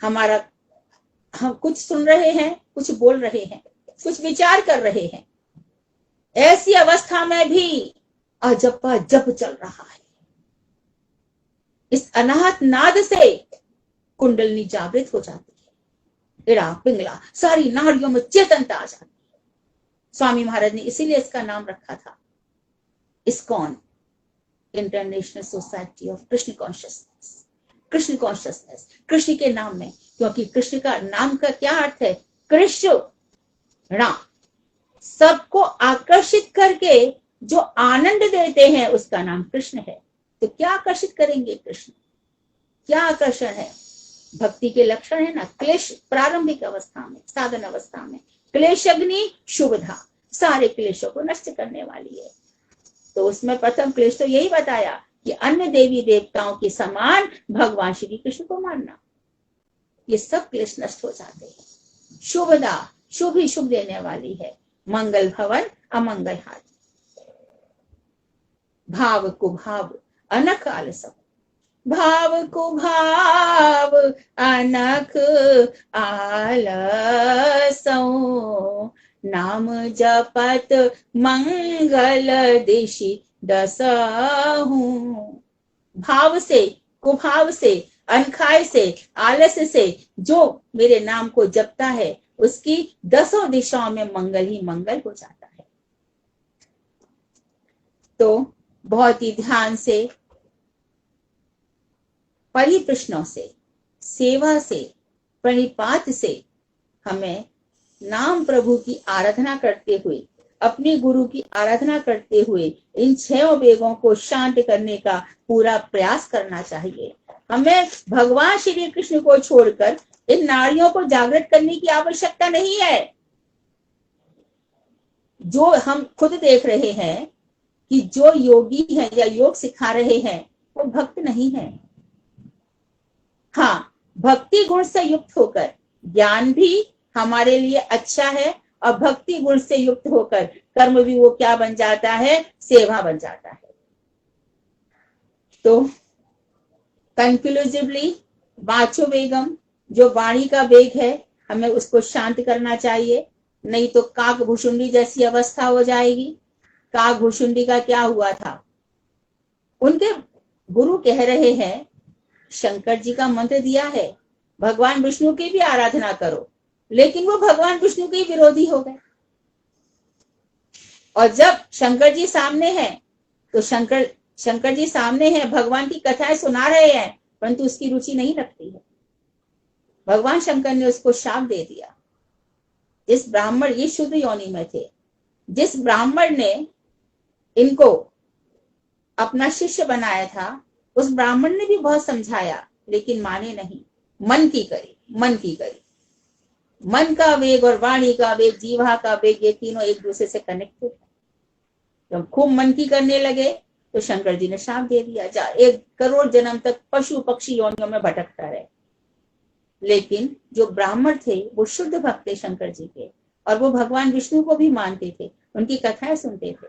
हमारा, हम कुछ सुन रहे हैं, कुछ बोल रहे हैं, कुछ विचार कर रहे हैं, ऐसी अवस्था में भी अजपा जप चल रहा है। इस अनाहत नाद से कुंडलनी जागृत हो जाती है, इड़ा पिंगला सारी नाड़ियों में चेतनता आ जाती है। स्वामी महाराज ने इसीलिए इसका नाम रखा था ISKCON, international society of Krishna consciousness. Krishna consciousness Krishna के नाम में, क्योंकि कृष्ण का नाम का क्या अर्थ है? कृष्ण राम, सबको आकर्षित करके जो आनंद देते हैं उसका नाम कृष्ण है। तो क्या आकर्षित करेंगे कृष्ण? क्या आकर्षण है? भक्ति के लक्षण है ना, क्लेश प्रारंभिक अवस्था में, साधन अवस्था में क्लेश अग्नि शुभधा, सारे क्लेशों को नष्ट करने वाली है। तो उसमें प्रथम क्लेश तो यही बताया कि अन्य देवी देवताओं के समान भगवान श्री कृष्ण को मानना, ये सब क्लेश नष्ट हो जाते हैं। शुभदा, शुभ ही शुभ देने वाली है, मंगल भवन अमंगल हारी, भाव कुभाव अनख आलसम, भाव कुभाव अनख आलसौ, नाम जपत मंगल दिशि दसहु। भाव से, कुभाव से, अनखाय से, आलस्य से जो मेरे नाम को जपता है उसकी 10 दिशाओं में मंगल ही मंगल हो जाता है। तो बहुत ही ध्यान से, परिप्रश्नों से, सेवा से, प्रणिपात से हमें नाम प्रभु की आराधना करते हुए, अपने गुरु की आराधना करते हुए इन 6 वेगों को शांत करने का पूरा प्रयास करना चाहिए। हमें भगवान श्री कृष्ण को छोड़कर इन नाड़ियों को जागृत करने की आवश्यकता नहीं है। जो हम खुद देख रहे हैं कि जो योगी हैं या योग सिखा रहे हैं वो भक्त नहीं है। हाँ, भक्ति गुण से युक्त होकर ज्ञान भी हमारे लिए अच्छा है, और भक्ति गुण से युक्त होकर कर्म भी वो क्या बन जाता है? सेवा बन जाता है। तो कंक्लूसिवली, वाचो वेगम, जो वाणी का वेग है, हमें उसको शांत करना चाहिए, नहीं तो काक भुषुंडी जैसी अवस्था हो जाएगी। काक भुषुंडी का क्या हुआ था? उनके गुरु कह रहे हैं, शंकर जी का मंत्र दिया है, भगवान विष्णु की भी आराधना करो, लेकिन वो भगवान विष्णु के विरोधी हो गए। और जब शंकर जी सामने हैं, तो शंकर जी सामने हैं, भगवान की कथाएं सुना रहे हैं, परंतु उसकी रुचि नहीं रखती है। भगवान शंकर ने उसको शाप दे दिया। जिस ब्राह्मण, ये शुद्ध योनि में थे, जिस ब्राह्मण ने इनको अपना शिष्य बनाया था, उस ब्राह्मण ने भी बहुत समझाया, लेकिन माने नहीं, मन की करी, मन की करी। मन का वेग और वाणी का वेग, जीवा का वेग, ये तीनों एक दूसरे से कनेक्टेड है। जब खूब मन की करने लगे तो शंकर जी ने शाप दे दिया, जा 1 करोड़ जन्म तक पशु पक्षी योनियों में भटकता रहे। लेकिन जो ब्राह्मण थे वो शुद्ध भक्त थे शंकर जी के, और वो भगवान विष्णु को भी मानते थे, उनकी कथाएं सुनते थे।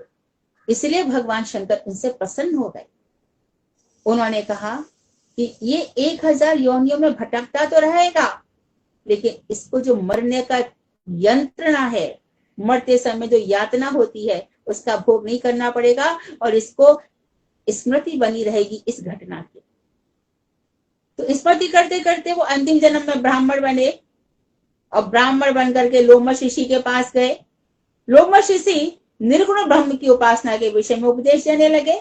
इसलिए भगवान शंकर उनसे प्रसन्न हो गए। उन्होंने कहा कि ये 1000 योनियों में भटकता तो रहेगा, लेकिन इसको जो मरने का यंत्रणा है, मरते समय जो यातना होती है, उसका भोग नहीं करना पड़ेगा, और इसको स्मृति बनी रहेगी इस घटना की। तो स्मृति करते करते वो अंतिम जन्म में ब्राह्मण बने, और ब्राह्मण बनकर के लोमश ऋषि के पास गए। लोमश ऋषि निर्गुण ब्रह्म की उपासना के विषय में उपदेश देने लगे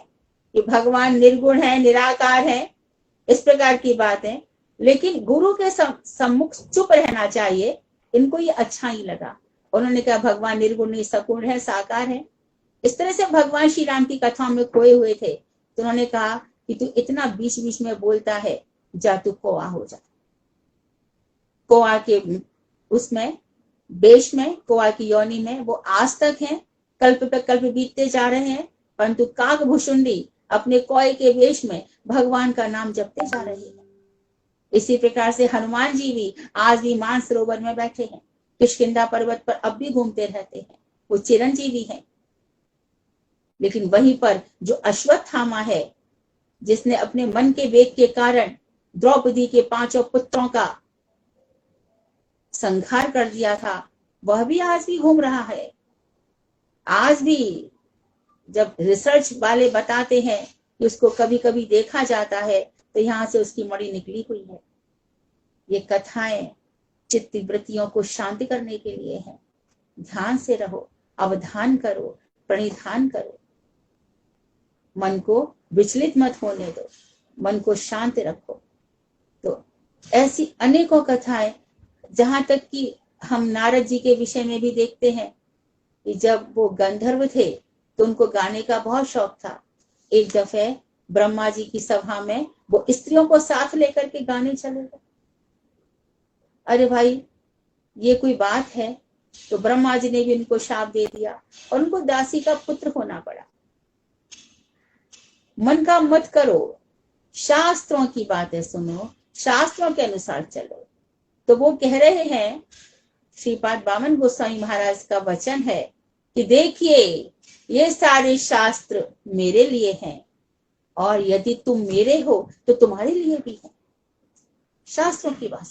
कि भगवान निर्गुण है, निराकार है, इस प्रकार की बातें। लेकिन गुरु के सम्मुख चुप रहना चाहिए, इनको ये अच्छा ही लगा। उन्होंने कहा भगवान निर्गुण नहीं, सगुण है, साकार है। इस तरह से भगवान श्री राम की कथाओं में खोए हुए थे। तो उन्होंने कहा कि तू इतना बीच बीच में बोलता है, जा तू कौआ हो जा। कौआ के उसमें देश में, कौआ की योनि में वो आज तक है, कल्प पे कल्प बीतते जा रहे हैं, परंतु काग भुषुंडी अपने कौए के वेश में भगवान का नाम जपते जा रहे हैं। इसी प्रकार से हनुमान जी भी आज भी मानसरोवर में बैठे हैं, किष्किंधा पर्वत पर अब भी घूमते रहते हैं, वो चिरंजीवी हैं। लेकिन वहीं पर जो अश्वत्थामा है, जिसने अपने मन के वेग के कारण द्रौपदी के 5 पुत्रों का संहार कर दिया था, वह भी आज भी घूम रहा है। आज भी जब रिसर्च वाले बताते हैं कि उसको कभी कभी देखा जाता है, तो यहां से उसकी मणि निकली हुई है। ये कथाएं चित्त वृत्तियों को शांति करने के लिए है। ध्यान से रहो, अवधान करो, प्रणिधान करो, मन को विचलित मत होने दो, मन को शांत रखो। तो ऐसी अनेकों कथाएं, जहां तक कि हम नारद जी के विषय में भी देखते हैं कि जब वो गंधर्व थे तो उनको गाने का बहुत शौक था। एक दफे ब्रह्मा जी की सभा में वो स्त्रियों को साथ लेकर के गाने चले गए। अरे भाई, ये कोई बात है? तो ब्रह्मा जी ने भी उनको शाप दे दिया और उनको दासी का पुत्र होना पड़ा। मन का मत करो, शास्त्रों की बातें सुनो, शास्त्रों के अनुसार चलो। तो वो कह रहे हैं, श्रीपाद बामन गोस्वामी महाराज का वचन है कि देखिए, ये सारे शास्त्र मेरे लिए हैं, और यदि तुम मेरे हो तो तुम्हारे लिए भी है। शास्त्रों की बात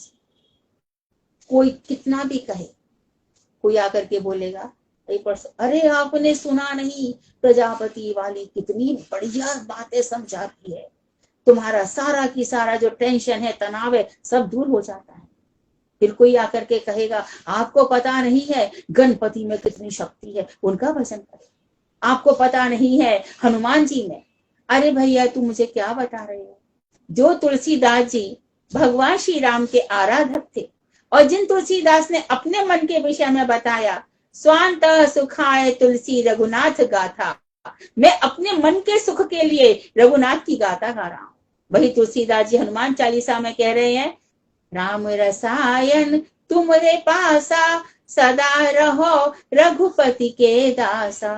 कोई कितना भी कहे, कोई आकर के बोलेगा अरे आपने सुना नहीं, प्रजापति वाली कितनी बढ़िया बातें समझाती है, तुम्हारा सारा की सारा जो टेंशन है, तनाव है, सब दूर हो जाता है। फिर कोई आकर के कहेगा आपको पता नहीं है गणपति में कितनी शक्ति है, उनका भजन करें। आपको पता नहीं है हनुमान जी में। अरे भैया, तुम मुझे क्या बता रहे हो? जो तुलसीदास जी भगवान श्री राम के आराधक थे, और जिन तुलसीदास ने अपने मन के विषय में बताया, स्वांत सुखाय तुलसी रघुनाथ गाथा, मैं अपने मन के सुख के लिए रघुनाथ की गाथा गा रहा हूं। वही तुलसीदास जी हनुमान चालीसा में कह रहे हैं, राम रसायन तुमरे पासा, सदा रहो रघुपति के दासा।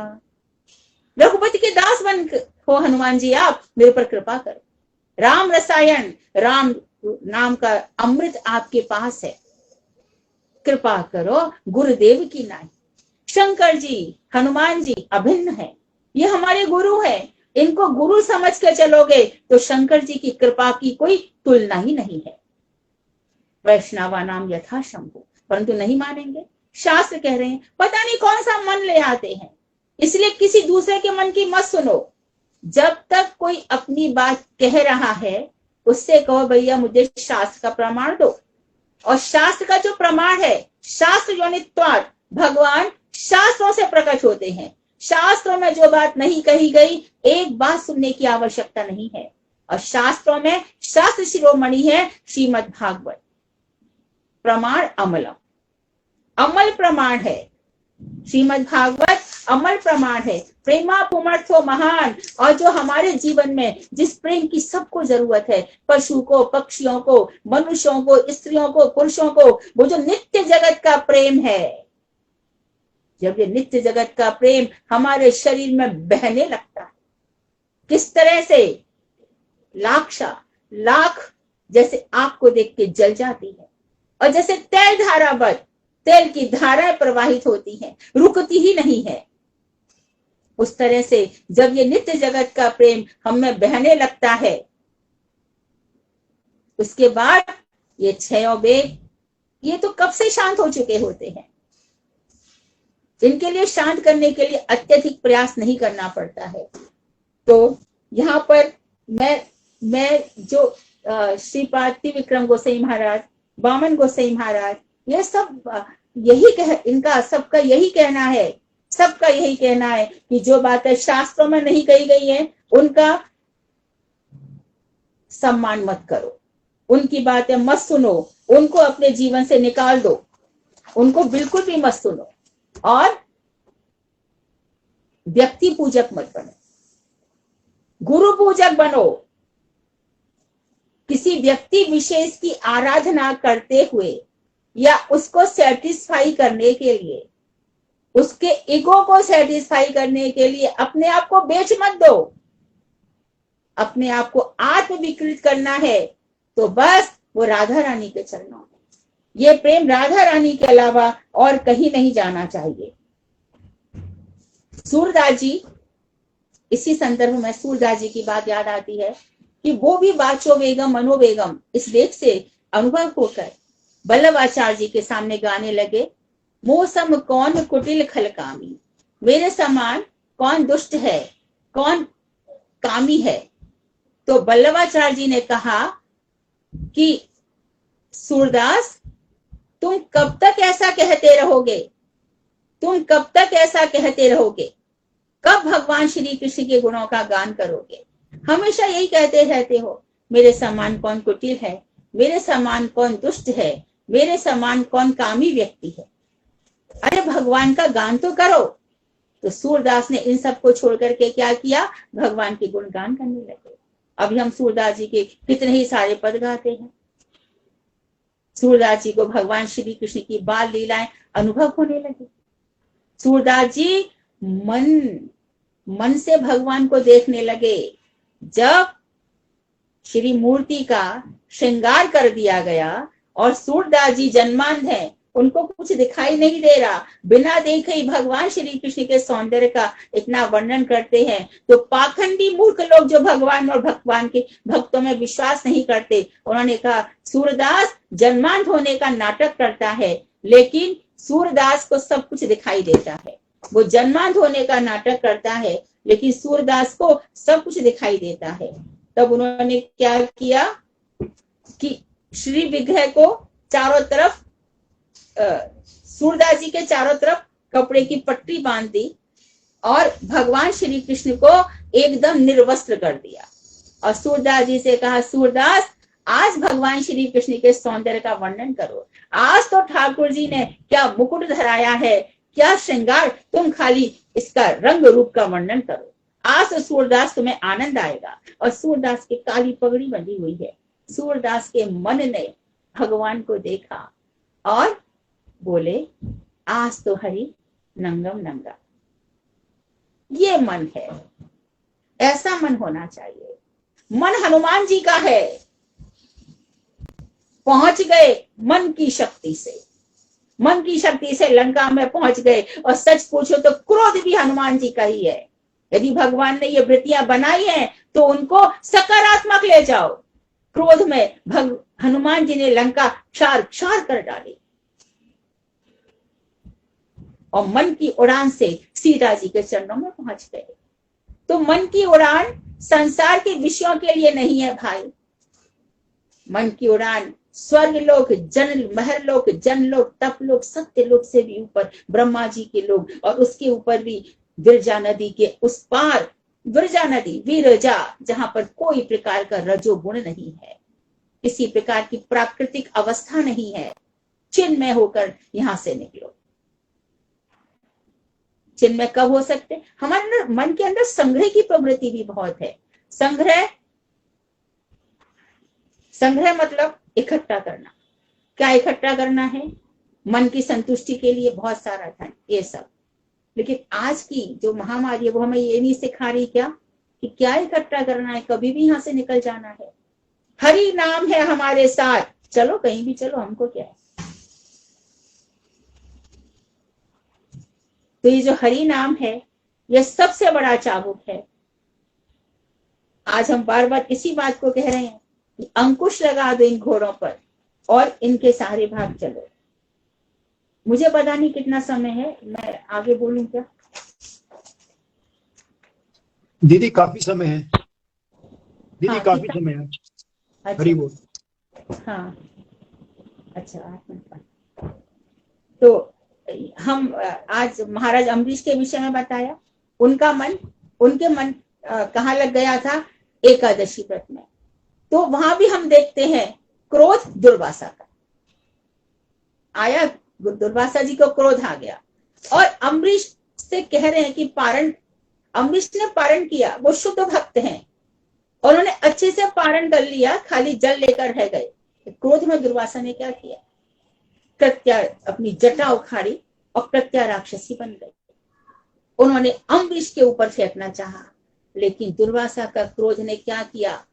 रघुपति के दास बन हो हनुमान जी, आप मेरे पर कृपा करो। राम रसायन, राम नाम का अमृत आपके पास है, कृपा करो गुरुदेव की नाई। शंकर जी, हनुमान जी अभिन्न है, ये हमारे गुरु है। इनको गुरु समझ के चलोगे तो शंकर जी की कृपा की कोई तुलना ही नहीं है। वैष्णवा नाम यथा शंभु, परंतु नहीं मानेंगे। शास्त्र कह रहे हैं, पता नहीं कौन सा मन ले आते हैं। इसलिए किसी दूसरे के मन की मत सुनो। जब तक कोई अपनी बात कह रहा है, उससे कहो भैया मुझे शास्त्र का प्रमाण दो। और शास्त्र का जो प्रमाण है, शास्त्र योनित्वात्, भगवान शास्त्रों से प्रकट होते हैं। शास्त्रों में जो बात नहीं कही गई, एक बात सुनने की आवश्यकता नहीं है। और शास्त्रों में शास्त्र शिरोमणि है श्रीमद् भागवत, प्रमाण अमलम, अमल प्रमाण है। श्रीमद् भागवत अमल प्रमाण है, प्रेमा पुमर्थो महान। और जो हमारे जीवन में जिस प्रेम की सबको जरूरत है, पशु को, पक्षियों को, मनुष्यों को, स्त्रियों को, पुरुषों को, वो जो नित्य जगत का प्रेम है, जब ये नित्य जगत का प्रेम हमारे शरीर में बहने लगता है, किस तरह से लाख जैसे आग को देख के जल जाती है, और जैसे तेल धारावत तेल की धाराएं प्रवाहित होती हैं, रुकती ही नहीं है। उस तरह से जब ये नित्य जगत का प्रेम हम में बहने लगता है, उसके बाद ये क्षय और वेग, ये तो कब से शांत हो चुके होते हैं। इनके लिए शांत करने के लिए अत्यधिक प्रयास नहीं करना पड़ता है। तो यहाँ पर मैं जो श्रीपाद त्रिविक्रम गोसाई महाराज, वामन गोसाई महाराज, ये सब इनका सबका यही कहना है, सबका यही कहना है कि जो बातें शास्त्रों में नहीं कही गई है, उनका सम्मान मत करो, उनकी बातें मत सुनो, उनको अपने जीवन से निकाल दो, उनको बिल्कुल भी मत सुनो। और व्यक्ति पूजक मत बनो, गुरु पूजक बनो। किसी व्यक्ति विशेष की आराधना करते हुए या उसको सेटिस्फाई करने के लिए, उसके ईगो को सेटिस्फाई करने के लिए अपने आप को बेच मत दो। अपने आप को आत्म विकृत करना है तो बस वो राधा रानी के चरणों में, ये प्रेम राधा रानी के अलावा और कहीं नहीं जाना चाहिए। सूरदास जी, इसी संदर्भ में सूरदास जी की बात याद आती है कि वो भी वाचो वेगम मनोवेगम इस वेग से अनुभव होकर वल्लभाचार्य जी के सामने गाने लगे, मौसम कौन कुटिल खलकामी, मेरे समान कौन दुष्ट है, कौन कामी है। तो वल्लभाचार्य जी ने कहा कि सूरदास, तुम कब तक ऐसा कहते रहोगे, तुम कब तक ऐसा कहते रहोगे, कब भगवान श्री कृष्ण के गुणों का गान करोगे। हमेशा यही कहते रहते हो, मेरे समान कौन कुटिल है, मेरे समान कौन दुष्ट है, मेरे समान कौन कामी व्यक्ति है। अरे भगवान का गान तो करो। तो सूरदास ने इन सब को छोड़ करके क्या किया, भगवान के गुणगान करने लगे। अभी हम सूरदास जी के कितने ही सारे पद गाते हैं। सूरदास जी को भगवान श्री कृष्ण की बाल लीलाएं अनुभव होने लगी। सूरदास जी मन से भगवान को देखने लगे। जब श्री मूर्ति का श्रृंगार कर दिया गया और सूरदास जी जन्मांध हैं, उनको कुछ दिखाई नहीं दे रहा, बिना देखे ही भगवान श्री कृष्ण के सौंदर्य का इतना वर्णन करते हैं, तो पाखंडी मूर्ख लोग जो भगवान और भगवान के भक्तों में विश्वास नहीं करते, उन्होंने कहा सूरदास जन्मांध होने का नाटक करता है, लेकिन सूरदास को सब कुछ दिखाई देता है। वो जन्मांध होने का नाटक करता है लेकिन सूरदास को सब कुछ दिखाई देता है। तब उन्होंने क्या किया कि श्री विग्रह को चारों तरफ, सूरदास जी के चारों तरफ कपड़े की पट्टी बांध दी और भगवान श्री कृष्ण को एकदम निर्वस्त्र कर दिया और सूरदास जी से कहा, सूरदास आज भगवान श्री कृष्ण के सौंदर्य का वर्णन करो। आज तो ठाकुर जी ने क्या मुकुट धराया है, क्या श्रृंगार, तुम खाली इसका रंग रूप का वर्णन करो। आज तो सूरदास तुम्हें आनंद आएगा। और सूरदास की काली पगड़ी बंधी हुई है। सूरदास के मन ने भगवान को देखा और बोले, आज तो हरि नंगम नंगा। ये मन है, ऐसा मन होना चाहिए। मन हनुमान जी का है, पहुंच गए मन की शक्ति से, मन की शक्ति से लंका में पहुंच गए। और सच पूछो तो क्रोध भी हनुमान जी का ही है। यदि भगवान ने ये वृत्तियां बनाई हैं तो उनको सकारात्मक ले जाओ। क्रोध में हनुमान जी ने लंका क्षार क्षार कर डाली और मन की उड़ान से सीता जी के चरणों में पहुंच गए। तो मन की उड़ान संसार के विषयों के लिए नहीं है भाई। मन की उड़ान स्वर्ग लोक, जन महर लोक, जन लोक, तप लोक, सत्य लोक से भी ऊपर ब्रह्मा जी के लोग, और उसके ऊपर भी विरजा नदी के उस पार, विरजा नदी विरजा, जहां पर कोई प्रकार का रजोगुण नहीं है, किसी प्रकार की प्राकृतिक अवस्था नहीं है। चिन्मय होकर यहां से निकलो। चिन्मय कब हो सकते? हमारे मन के अंदर संग्रह की प्रवृत्ति भी बहुत है। संग्रह मतलब इकट्ठा करना। क्या इकट्ठा करना है? मन की संतुष्टि के लिए बहुत सारा धन, ये सब। लेकिन आज की जो महामारी है वो हमें ये नहीं सिखा रही क्या कि क्या इकट्ठा करना है, कभी भी यहां से निकल जाना है। हरि नाम है हमारे साथ, चलो कहीं भी चलो, हमको क्या है। तो ये जो हरि नाम है ये सबसे बड़ा चाबुक है। आज हम बार बार इसी बात को कह रहे हैं कि अंकुश लगा दो इन घोड़ों पर और इनके सहारे भाग चलो। मुझे पता नहीं कितना समय है, मैं आगे बोलूं क्या? दीदी काफी समय है। दीदी हाँ, काफी समय है। अच्छा, हरी बोल। हाँ अच्छा, 8 मिनट। तो हम आज महाराज अम्बरीश के विषय में बताया। उनके मन कहाँ लग गया था? एकादशी व्रत में। तो वहां भी हम देखते हैं क्रोध दुर्वासा का आया। दुर्वासा जी को क्रोध आ गया और अम्बरीश से कह रहे हैं कि पारण, अम्बरीश ने पारण किया, वो शुद्ध भक्त हैं और उन्होंने अच्छे से पारण कर लिया, खाली जल लेकर रह गए। क्रोध में दुर्वासा ने क्या किया, प्रत्या अपनी जटा उखाड़ी और प्रत्या राक्षसी बन गई। उन्होंने अम्बरीश के ऊपर फेंकना चाहा, लेकिन दुर्वासा का क्रोध ने क्या किया,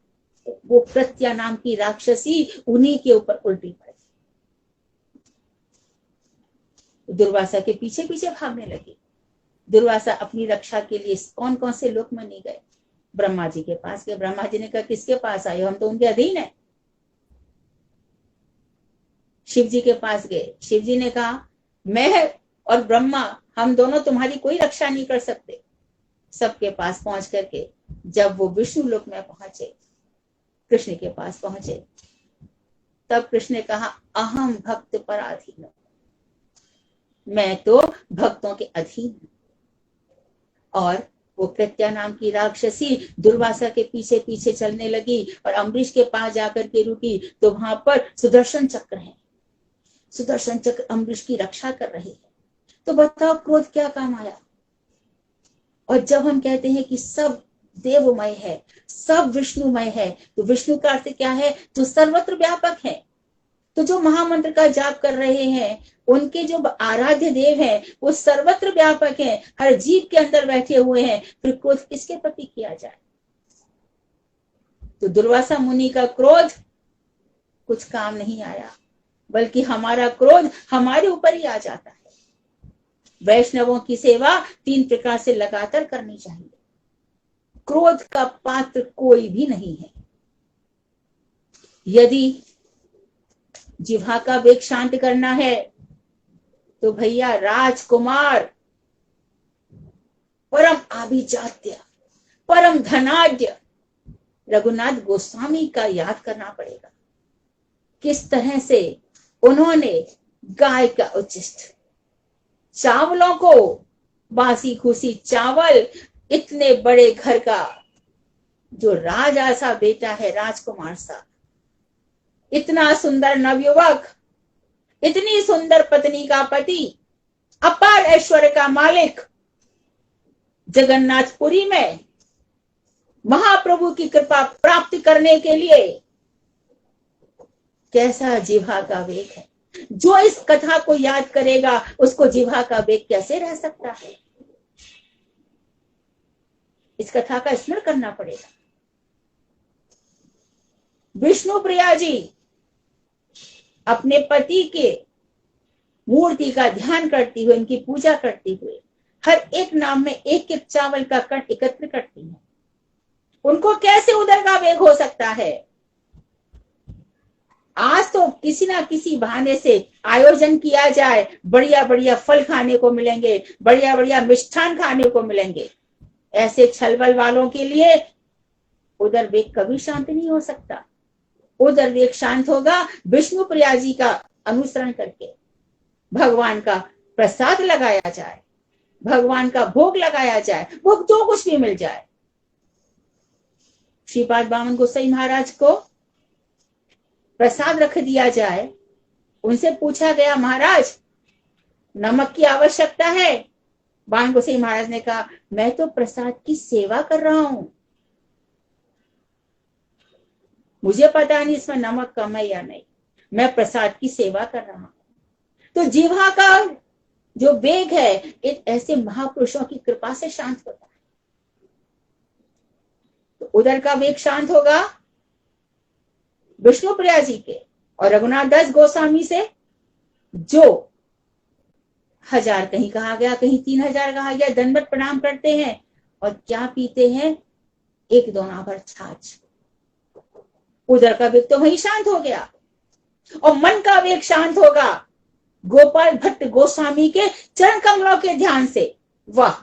वो प्रत्या नाम की राक्षसी उन्हीं के ऊपर उल्टी पड़ गई। दुर्वासा के पीछे पीछे भागने लगी। दुर्वासा अपनी रक्षा के लिए कौन कौन से लोक मनी गए, ब्रह्मा जी के पास गए। ब्रह्मा जी ने कहा किसके पास आए हो, हम तो उनके अधीन है। शिव जी के पास गए। शिव जी ने कहा मैं और ब्रह्मा हम दोनों तुम्हारी कोई रक्षा नहीं कर सकते। सबके पास पहुंच करके जब वो विष्णु लोक में पहुंचे, कृष्ण के पास पहुंचे, तब कृष्ण ने कहा अहम भक्त पराधीन, मैं तो भक्तों के अधीन हूं। और वो प्रत्या नाम की राक्षसी दुर्वासा के पीछे पीछे चलने लगी और अम्बरीश के पास जाकर के रुकी, तो वहां पर सुदर्शन चक्र है। सुदर्शन चक्र अम्बरीश की रक्षा कर रहे हैं। तो बताओ क्रोध क्या काम आया। और जब हम कहते हैं कि सब देवमय है, सब विष्णुमय है, तो विष्णु का अर्थ क्या है, जो सर्वत्र व्यापक है। तो जो महामंत्र का जाप कर रहे हैं, उनके जो आराध्य देव हैं, वो सर्वत्र व्यापक हैं, हर जीव के अंदर बैठे हुए हैं। फिर क्रोध किसके प्रति किया जाए। तो दुर्वासा मुनि का क्रोध कुछ काम नहीं आया, बल्कि हमारा क्रोध हमारे ऊपर ही आ जाता है। वैष्णवों की सेवा 3 प्रकार से लगातार करनी चाहिए। क्रोध का पात्र कोई भी नहीं है। यदि जिह्वा का वेग शांत करना है तो भैया राजकुमार, परम आभिजात्य, परम धनाढ्य रघुनाथ गोस्वामी का याद करना पड़ेगा। किस तरह से उन्होंने गाय का उच्छिष्ट, चावलों को, बासी खुशी चावल, इतने बड़े घर का जो राजा सा बेटा है, राजकुमार सा, इतना सुंदर नवयुवक, इतनी सुंदर पत्नी का पति, अपार ऐश्वर्य का मालिक, जगन्नाथपुरी में महाप्रभु की कृपा प्राप्त करने के लिए कैसा जिह्वा का वेग है। जो इस कथा को याद करेगा उसको जिह्वा का वेग कैसे रह सकता है। इस कथा का स्मरण करना पड़ेगा। विष्णु प्रिया जी अपने पति के मूर्ति का ध्यान करती हुए, उनकी पूजा करती हुए, हर एक नाम में एक एक चावल का कण एकत्र करती है। उनको कैसे उदर का वेग हो सकता है। आज तो किसी ना किसी बहाने से आयोजन किया जाए, बढ़िया बढ़िया फल खाने को मिलेंगे, बढ़िया बढ़िया मिष्ठान खाने को मिलेंगे। ऐसे छलबल वालों के लिए उदर वेग कभी शांत नहीं हो सकता। उदर वेग शांत होगा विष्णु प्रिया जी का अनुसरण करके। भगवान का प्रसाद लगाया जाए, भगवान का भोग लगाया जाए, भोग जो कुछ भी मिल जाए। श्रीपाद बामन गोसाई महाराज को प्रसाद रख दिया जाए। उनसे पूछा गया महाराज नमक की आवश्यकता है। बामन गोसाई महाराज ने कहा मैं तो प्रसाद की सेवा कर रहा हूं, मुझे पता नहीं इसमें नमक कम है या नहीं, मैं प्रसाद की सेवा कर रहा हूं। तो जिह्वा का जो वेग है ऐसे महापुरुषों की कृपा से शांत होता है। तो उदर का वेग शांत होगा विष्णु प्रिया जी के और रघुनाथ दास गोस्वामी से, जो 1000 कहीं कहा गया, कहीं 3000 कहा गया, दंडवत प्रणाम करते हैं और क्या पीते हैं, 1 दोना भर छाछ। उदर का वेग तो वही शांत हो गया। और मन का वेग शांत होगा गोपाल भट्ट गोस्वामी के चरण कमलों के ध्यान से। वाह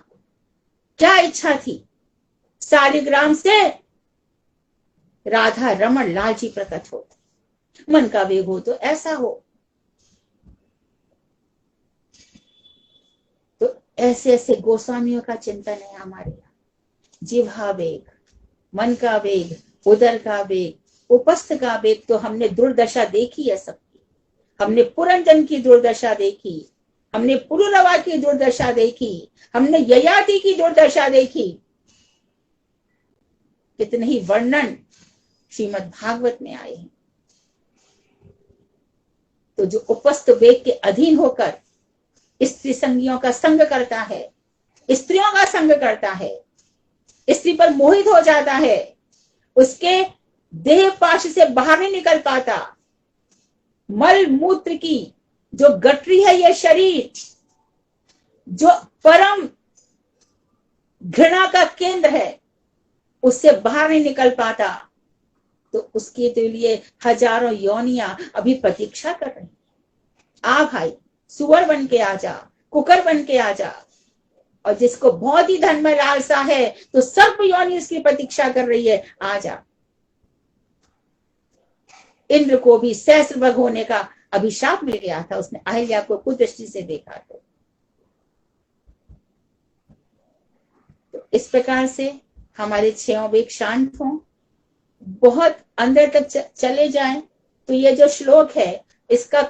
क्या इच्छा थी, शालिग्राम से राधा रमन लाल जी प्रकट हो। मन का वेग हो तो ऐसा हो। तो ऐसे ऐसे गोस्वामियों का चिंतन है हमारे यहाँ। जिह्वा वेग, मन का वेग, उदर का वेग, उपस्थ का वेग तो हमने दुर्दशा देखी है सबकी। हमने पुरंजन की दुर्दशा देखी, हमने पुरुरवा की दुर्दशा देखी, हमने ययाति की दुर्दशा देखी। कितने ही वर्णन श्रीमद् भागवत में आए हैं। तो जो उपस्थ वेग के अधीन होकर स्त्री संगियों का संग करता है, स्त्रियों का संग करता है, स्त्री पर मोहित हो जाता है, उसके देह पाश से बाहर नहीं निकल पाता। मल मूत्र की जो गठरी है, यह शरीर जो परम घृणा का केंद्र है, उससे बाहर नहीं निकल पाता। तो उसके लिए हजारों योनियां अभी प्रतीक्षा कर रही। आ भाई, सुअर बन के आ जा, कुकर बन के आ जा। और जिसको बहुत ही धन में लालसा है तो सर्प योनि उसकी प्रतीक्षा कर रही है, आ जा। इंद्र को भी सहस्त्रभग होने का अभिशाप मिल गया था, उसने अहिल्या को कुदृष्टि से देखा। तो इस प्रकार से हमारे छह वेग शांत हों, बहुत अंदर तक चले जाएं, तो ये जो श्लोक है इसका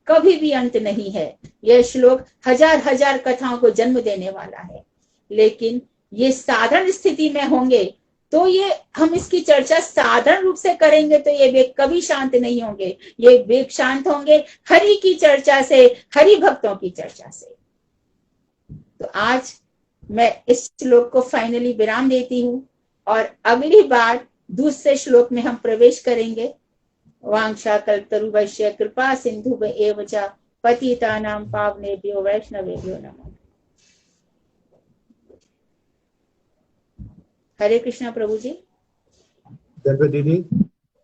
कभी भी अंत नहीं है। यह श्लोक हजार हजार कथाओं को जन्म देने वाला है। लेकिन ये साधारण स्थिति में होंगे तो ये हम इसकी चर्चा साधारण रूप से करेंगे तो ये वेग कभी शांत नहीं होंगे। ये वेग शांत होंगे हरि की चर्चा से, हरि भक्तों की चर्चा से। तो आज मैं इस श्लोक को फाइनली विराम देती हूँ और अगली बार दूसरे श्लोक में हम प्रवेश करेंगे। वांछा कल्पतरुभ्यश्च कृपा सिंधुभ्य च पतितानां पावनेभ्यो वैष्णवेभ्यो नमः। हरे कृष्णा प्रभु जी। दरबार दीदी,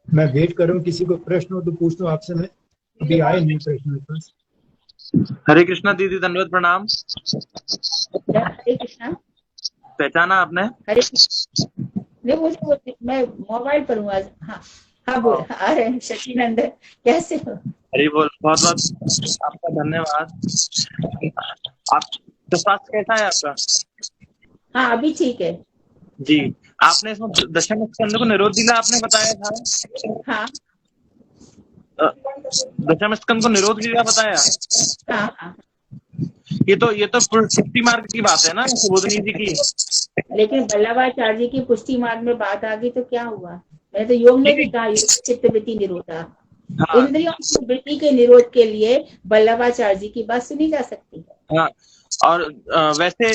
मैं वेट कर रहा हूँ, किसी को प्रश्न हो तो पूछ लो आपसे। मैं अभी आए नहीं प्रश्न मेरे पास। हरे कृष्णा दीदी, धन्यवाद, प्रणाम। हरे कृष्णा। पहचाना आपने? हरे नहीं, मुझे मैं मोबाइल पर हूँ आज। हाँ हाँ, बोल। अरे शशिनंदन, कैसे हो? हरी बोल। बहुत बहुत आपका धन्यवाद। आप तो स्वास्थ्य कैसा है आपका? हाँ, अभी ठीक है जी। आपने इसमें दशम स्कंद को निरोध लीला आपने बताया था। हाँ दशम स्कंद को निरोध लीला बताया। हाँ हाँ। ये तो पुष्टि मार्ग की बात है ना, सुबोधनी जी की। लेकिन वल्लभाचार्य जी की पुष्टि मार्ग में बात आ गई तो क्या हुआ? मैंने तो योग में भी कहा, चित्त वृत्ति निरोधा। हाँ। इंद्रियों की वृत्ति के निरोध के लिए वल्लभाचार्य जी की बात सुनी जा सकती है। हाँ, और वैसे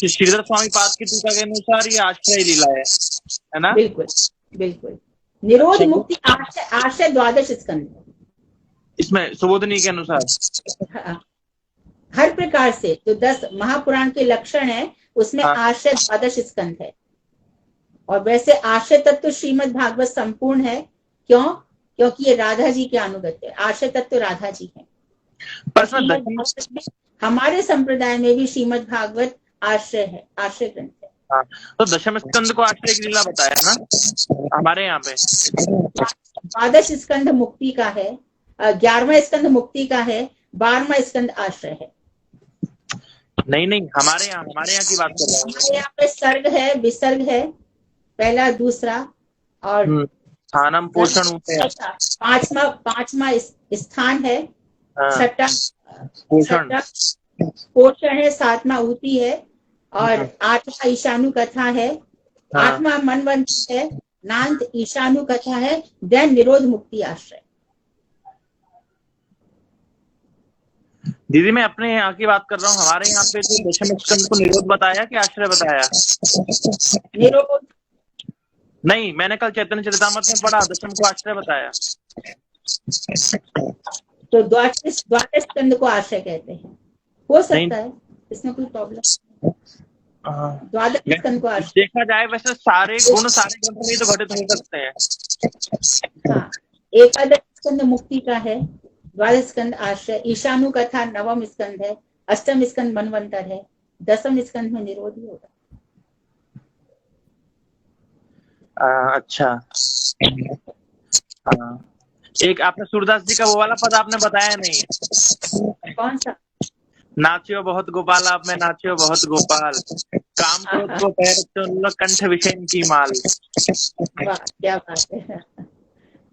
श्रीधर स्वामी पाद की टीका के अनुसार ये आश्रय लीला है ना? बिल्कुल बिल्कुल। निरोध मुक्ति आश्रय द्वादश स्कंद इसमें सुबोधनी के अनुसार। हाँ, हर प्रकार से जो 10 महापुराण के लक्षण है उसमें आश्रय द्वादश स्कंद है। और वैसे आश्रय तत्व श्रीमद् भागवत संपूर्ण है। क्यों? क्योंकि ये राधा जी के अनुगत है। आश्रय तत्व राधा जी है। हमारे संप्रदाय में भी श्रीमद् भागवत आश्रय है, आश्रय ग्रंथ है। हाँ, तो दशम स्कंद को आश्रय की लीला बताया ना हमारे यहाँ पे। द्वादश स्कंद मुक्ति का है, 11वां स्कंद मुक्ति का है, 12वां स्कंद आश्रय है। नहीं, हमारे यहाँ की बात कर रहा हूँ। हमारे यहाँ पे सर्ग है, विसर्ग है, पहला दूसरा और स्थानम पोषण होते हैं। पांचवा स्थान है, छठा पोषण है, 7वां ऊती है और 8वां ईशानु कथा है, 8वां मनवंत है, 9th ईशानु कथा है, देन निरोध मुक्ति आश्रय। दीदी मैं अपने यहाँ की बात कर रहा हूँ। हमारे यहाँ पे जो दशम स्कंद को निरोध बताया कि आश्रय बताया? निरोध नहीं, मैंने कल चैतन्य चरितामृत में पढ़ा, दशम को आश्रय बताया। तो द्वादश स्कंद को आश्रय कहते हैं। हो सकता है, इसमें कोई प्रॉब्लम। द्वादश स्कंद को आश्रय देखा जाए वैसे सारे गुण सारे ग्रंथों में तो घटित हो सकते हैं। हाँ, एकादश स्कंद मुक्ति का है, द्वादश स्कंद आश्रय, ईशानु कथा 9वां स्कंद है, 8वां स्कंद मनवंतर है, 10वां स्कंद में निरोध ही होगा। अच्छा। एक आपने सूरदास जी का वो वाला पद आपने बताया नहीं। कौन सा? नाचियो बहुत गोपाल आप में नाचियो बहुत गोपाल, काम क्रोध को पैर चुन कंठ विषय की माल। वाह, क्या बात है,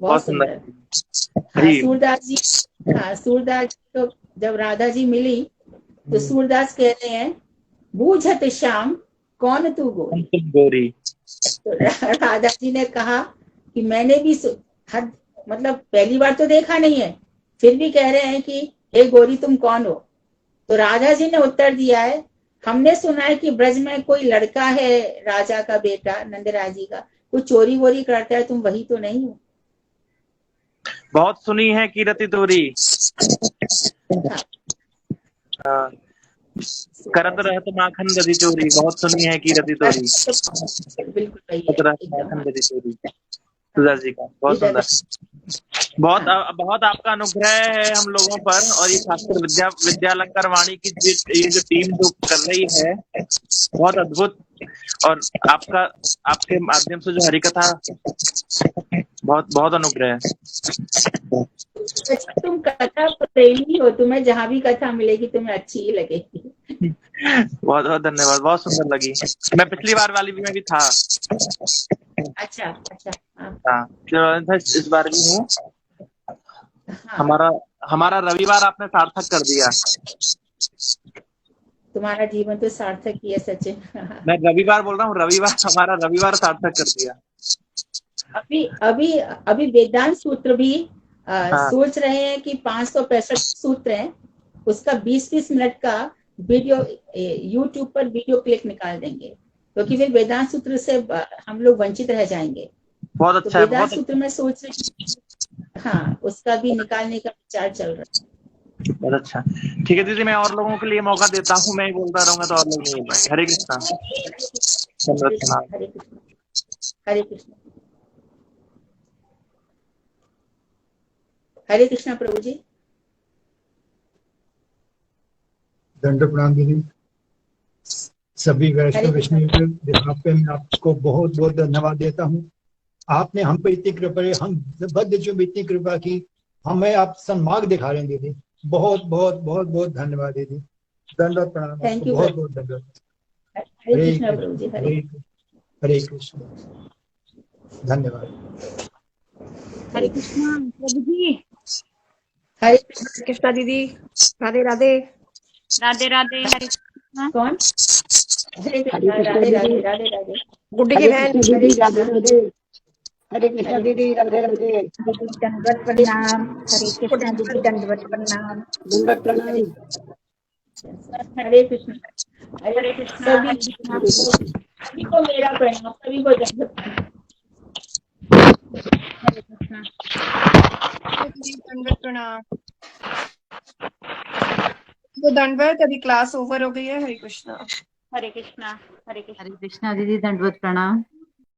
बहुत सुंदर। सूरदास जी तो जब राधा जी मिली तो सूरदास कहते हैं, बूझत श्याम कौन तू गोरी। तुम गोरी। तो राधा जी ने कहा कि मैंने भी मतलब पहली बार तो देखा नहीं है, फिर भी कह रहे हैं कि हे गोरी तुम कौन हो। तो राधा जी ने उत्तर दिया है, हमने सुना है कि ब्रज में कोई लड़का है राजा का बेटा नंदराज जी का, कोई चोरी वोरी करता है, तुम वही तो नहीं हो। बहुत सुनी है कीरति तोरी। हाँ, करत रहत माखन गदी चोरी, बहुत सुनी है कीरति तोरी। बिल्कुल सही करत है, रहत एकदम। माखन गदी चोरी। सुधा जी का बहुत सुंदर। बहुत बहुत आपका अनुग्रह है हम लोगों पर, और ये खासकर विद्यालंकार वाणी की ये जो टीम जो कर रही है, बहुत अद्भुत। और आपके माध्यम से जो हरिकथा, बहुत बहुत अनुग्रह है। तुम कथा प्रेमी हो, तुम्हें जहाँ भी कथा मिलेगी तुम्हें अच्छी ही लगेगी। बहुत बहुत धन्यवाद, बहुत सुंदर लगी। मैं पिछली बार वाली में भी था। अच्छा अच्छा। हाँ, इस बार भी हूँ। हाँ, हमारा रविवार आपने सार्थक कर दिया। तुम्हारा जीवन तो सार्थक ही है सचिन। मैं रविवार बोल रहा हूँ, हमारा रविवार सार्थक कर दिया। अभी अभी अभी वेदांत सूत्र भी हाँ। सोच रहे हैं कि 565 सूत्र हैं, उसका 20-20 मिनट का वीडियो यूट्यूब पर वीडियो क्लिप निकाल देंगे, क्योंकि फिर वेदांत सूत्र से हम लोग वंचित रह जाएंगे। बहुत तो अच्छा है, वेदांत बहुत सूत्र में सोच रहे हैं, हाँ, उसका भी निकालने का विचार चल रहा है। बहुत अच्छा। ठीक है दीदी, मैं और लोगों के लिए मौका देता हूँ। मैं ही बोलता रहूंगा तो और लोग नहीं बोल पाएंगे। हरे कृष्णा। हरे कृष्ण, हरे कृष्ण, हरे कृष्णा प्रभु जी। दंड प्रणाम दीदी। सभी वैष्णव वैष्णवी के मैं आपको बहुत बहुत धन्यवाद देता हूँ। आपने हम पर इतनी कृपा, हम बद्ध में इतनी कृपा की, हमें आप सन्मार्ग दिखा रहे हैं दीदी। बहुत बहुत बहुत बहुत धन्यवाद दीदी। दंडवत प्रणाम, थैंक यू, बहुत बहुत धन्यवाद। हरे कृष्ण प्रभु जी, हरे कृष्ण, धन्यवाद। हरे कृष्णा प्रभु जी। हरे कृष्णा दीदी, राधे राधे। राधे राधे। हरे कृष्णा। कौन? हरे कृष्णा, राधे राधे, राधे राधे। गुड्डी की बहन। हरे राधे, हरे कृष्णा दीदी, राधे राधे। दंडवत प्रणाम। हरे कृष्णा दीदी, दंडवत प्रणाम। दंडवत प्रणाम। हरे कृष्ण, हरे कृष्णा, हरे कृष्णा। सभी को मेरा प्रणाम, सभी को दंडवत प्रणाम। हरे कृष्णा। दंडवत प्रणाम। तो दंडवत, अभी क्लास ओवर हो गई है। हरे कृष्णा। हरे कृष्णा, हरे कृष्णा। हरे कृष्णा दीदी, दंडवत प्रणाम।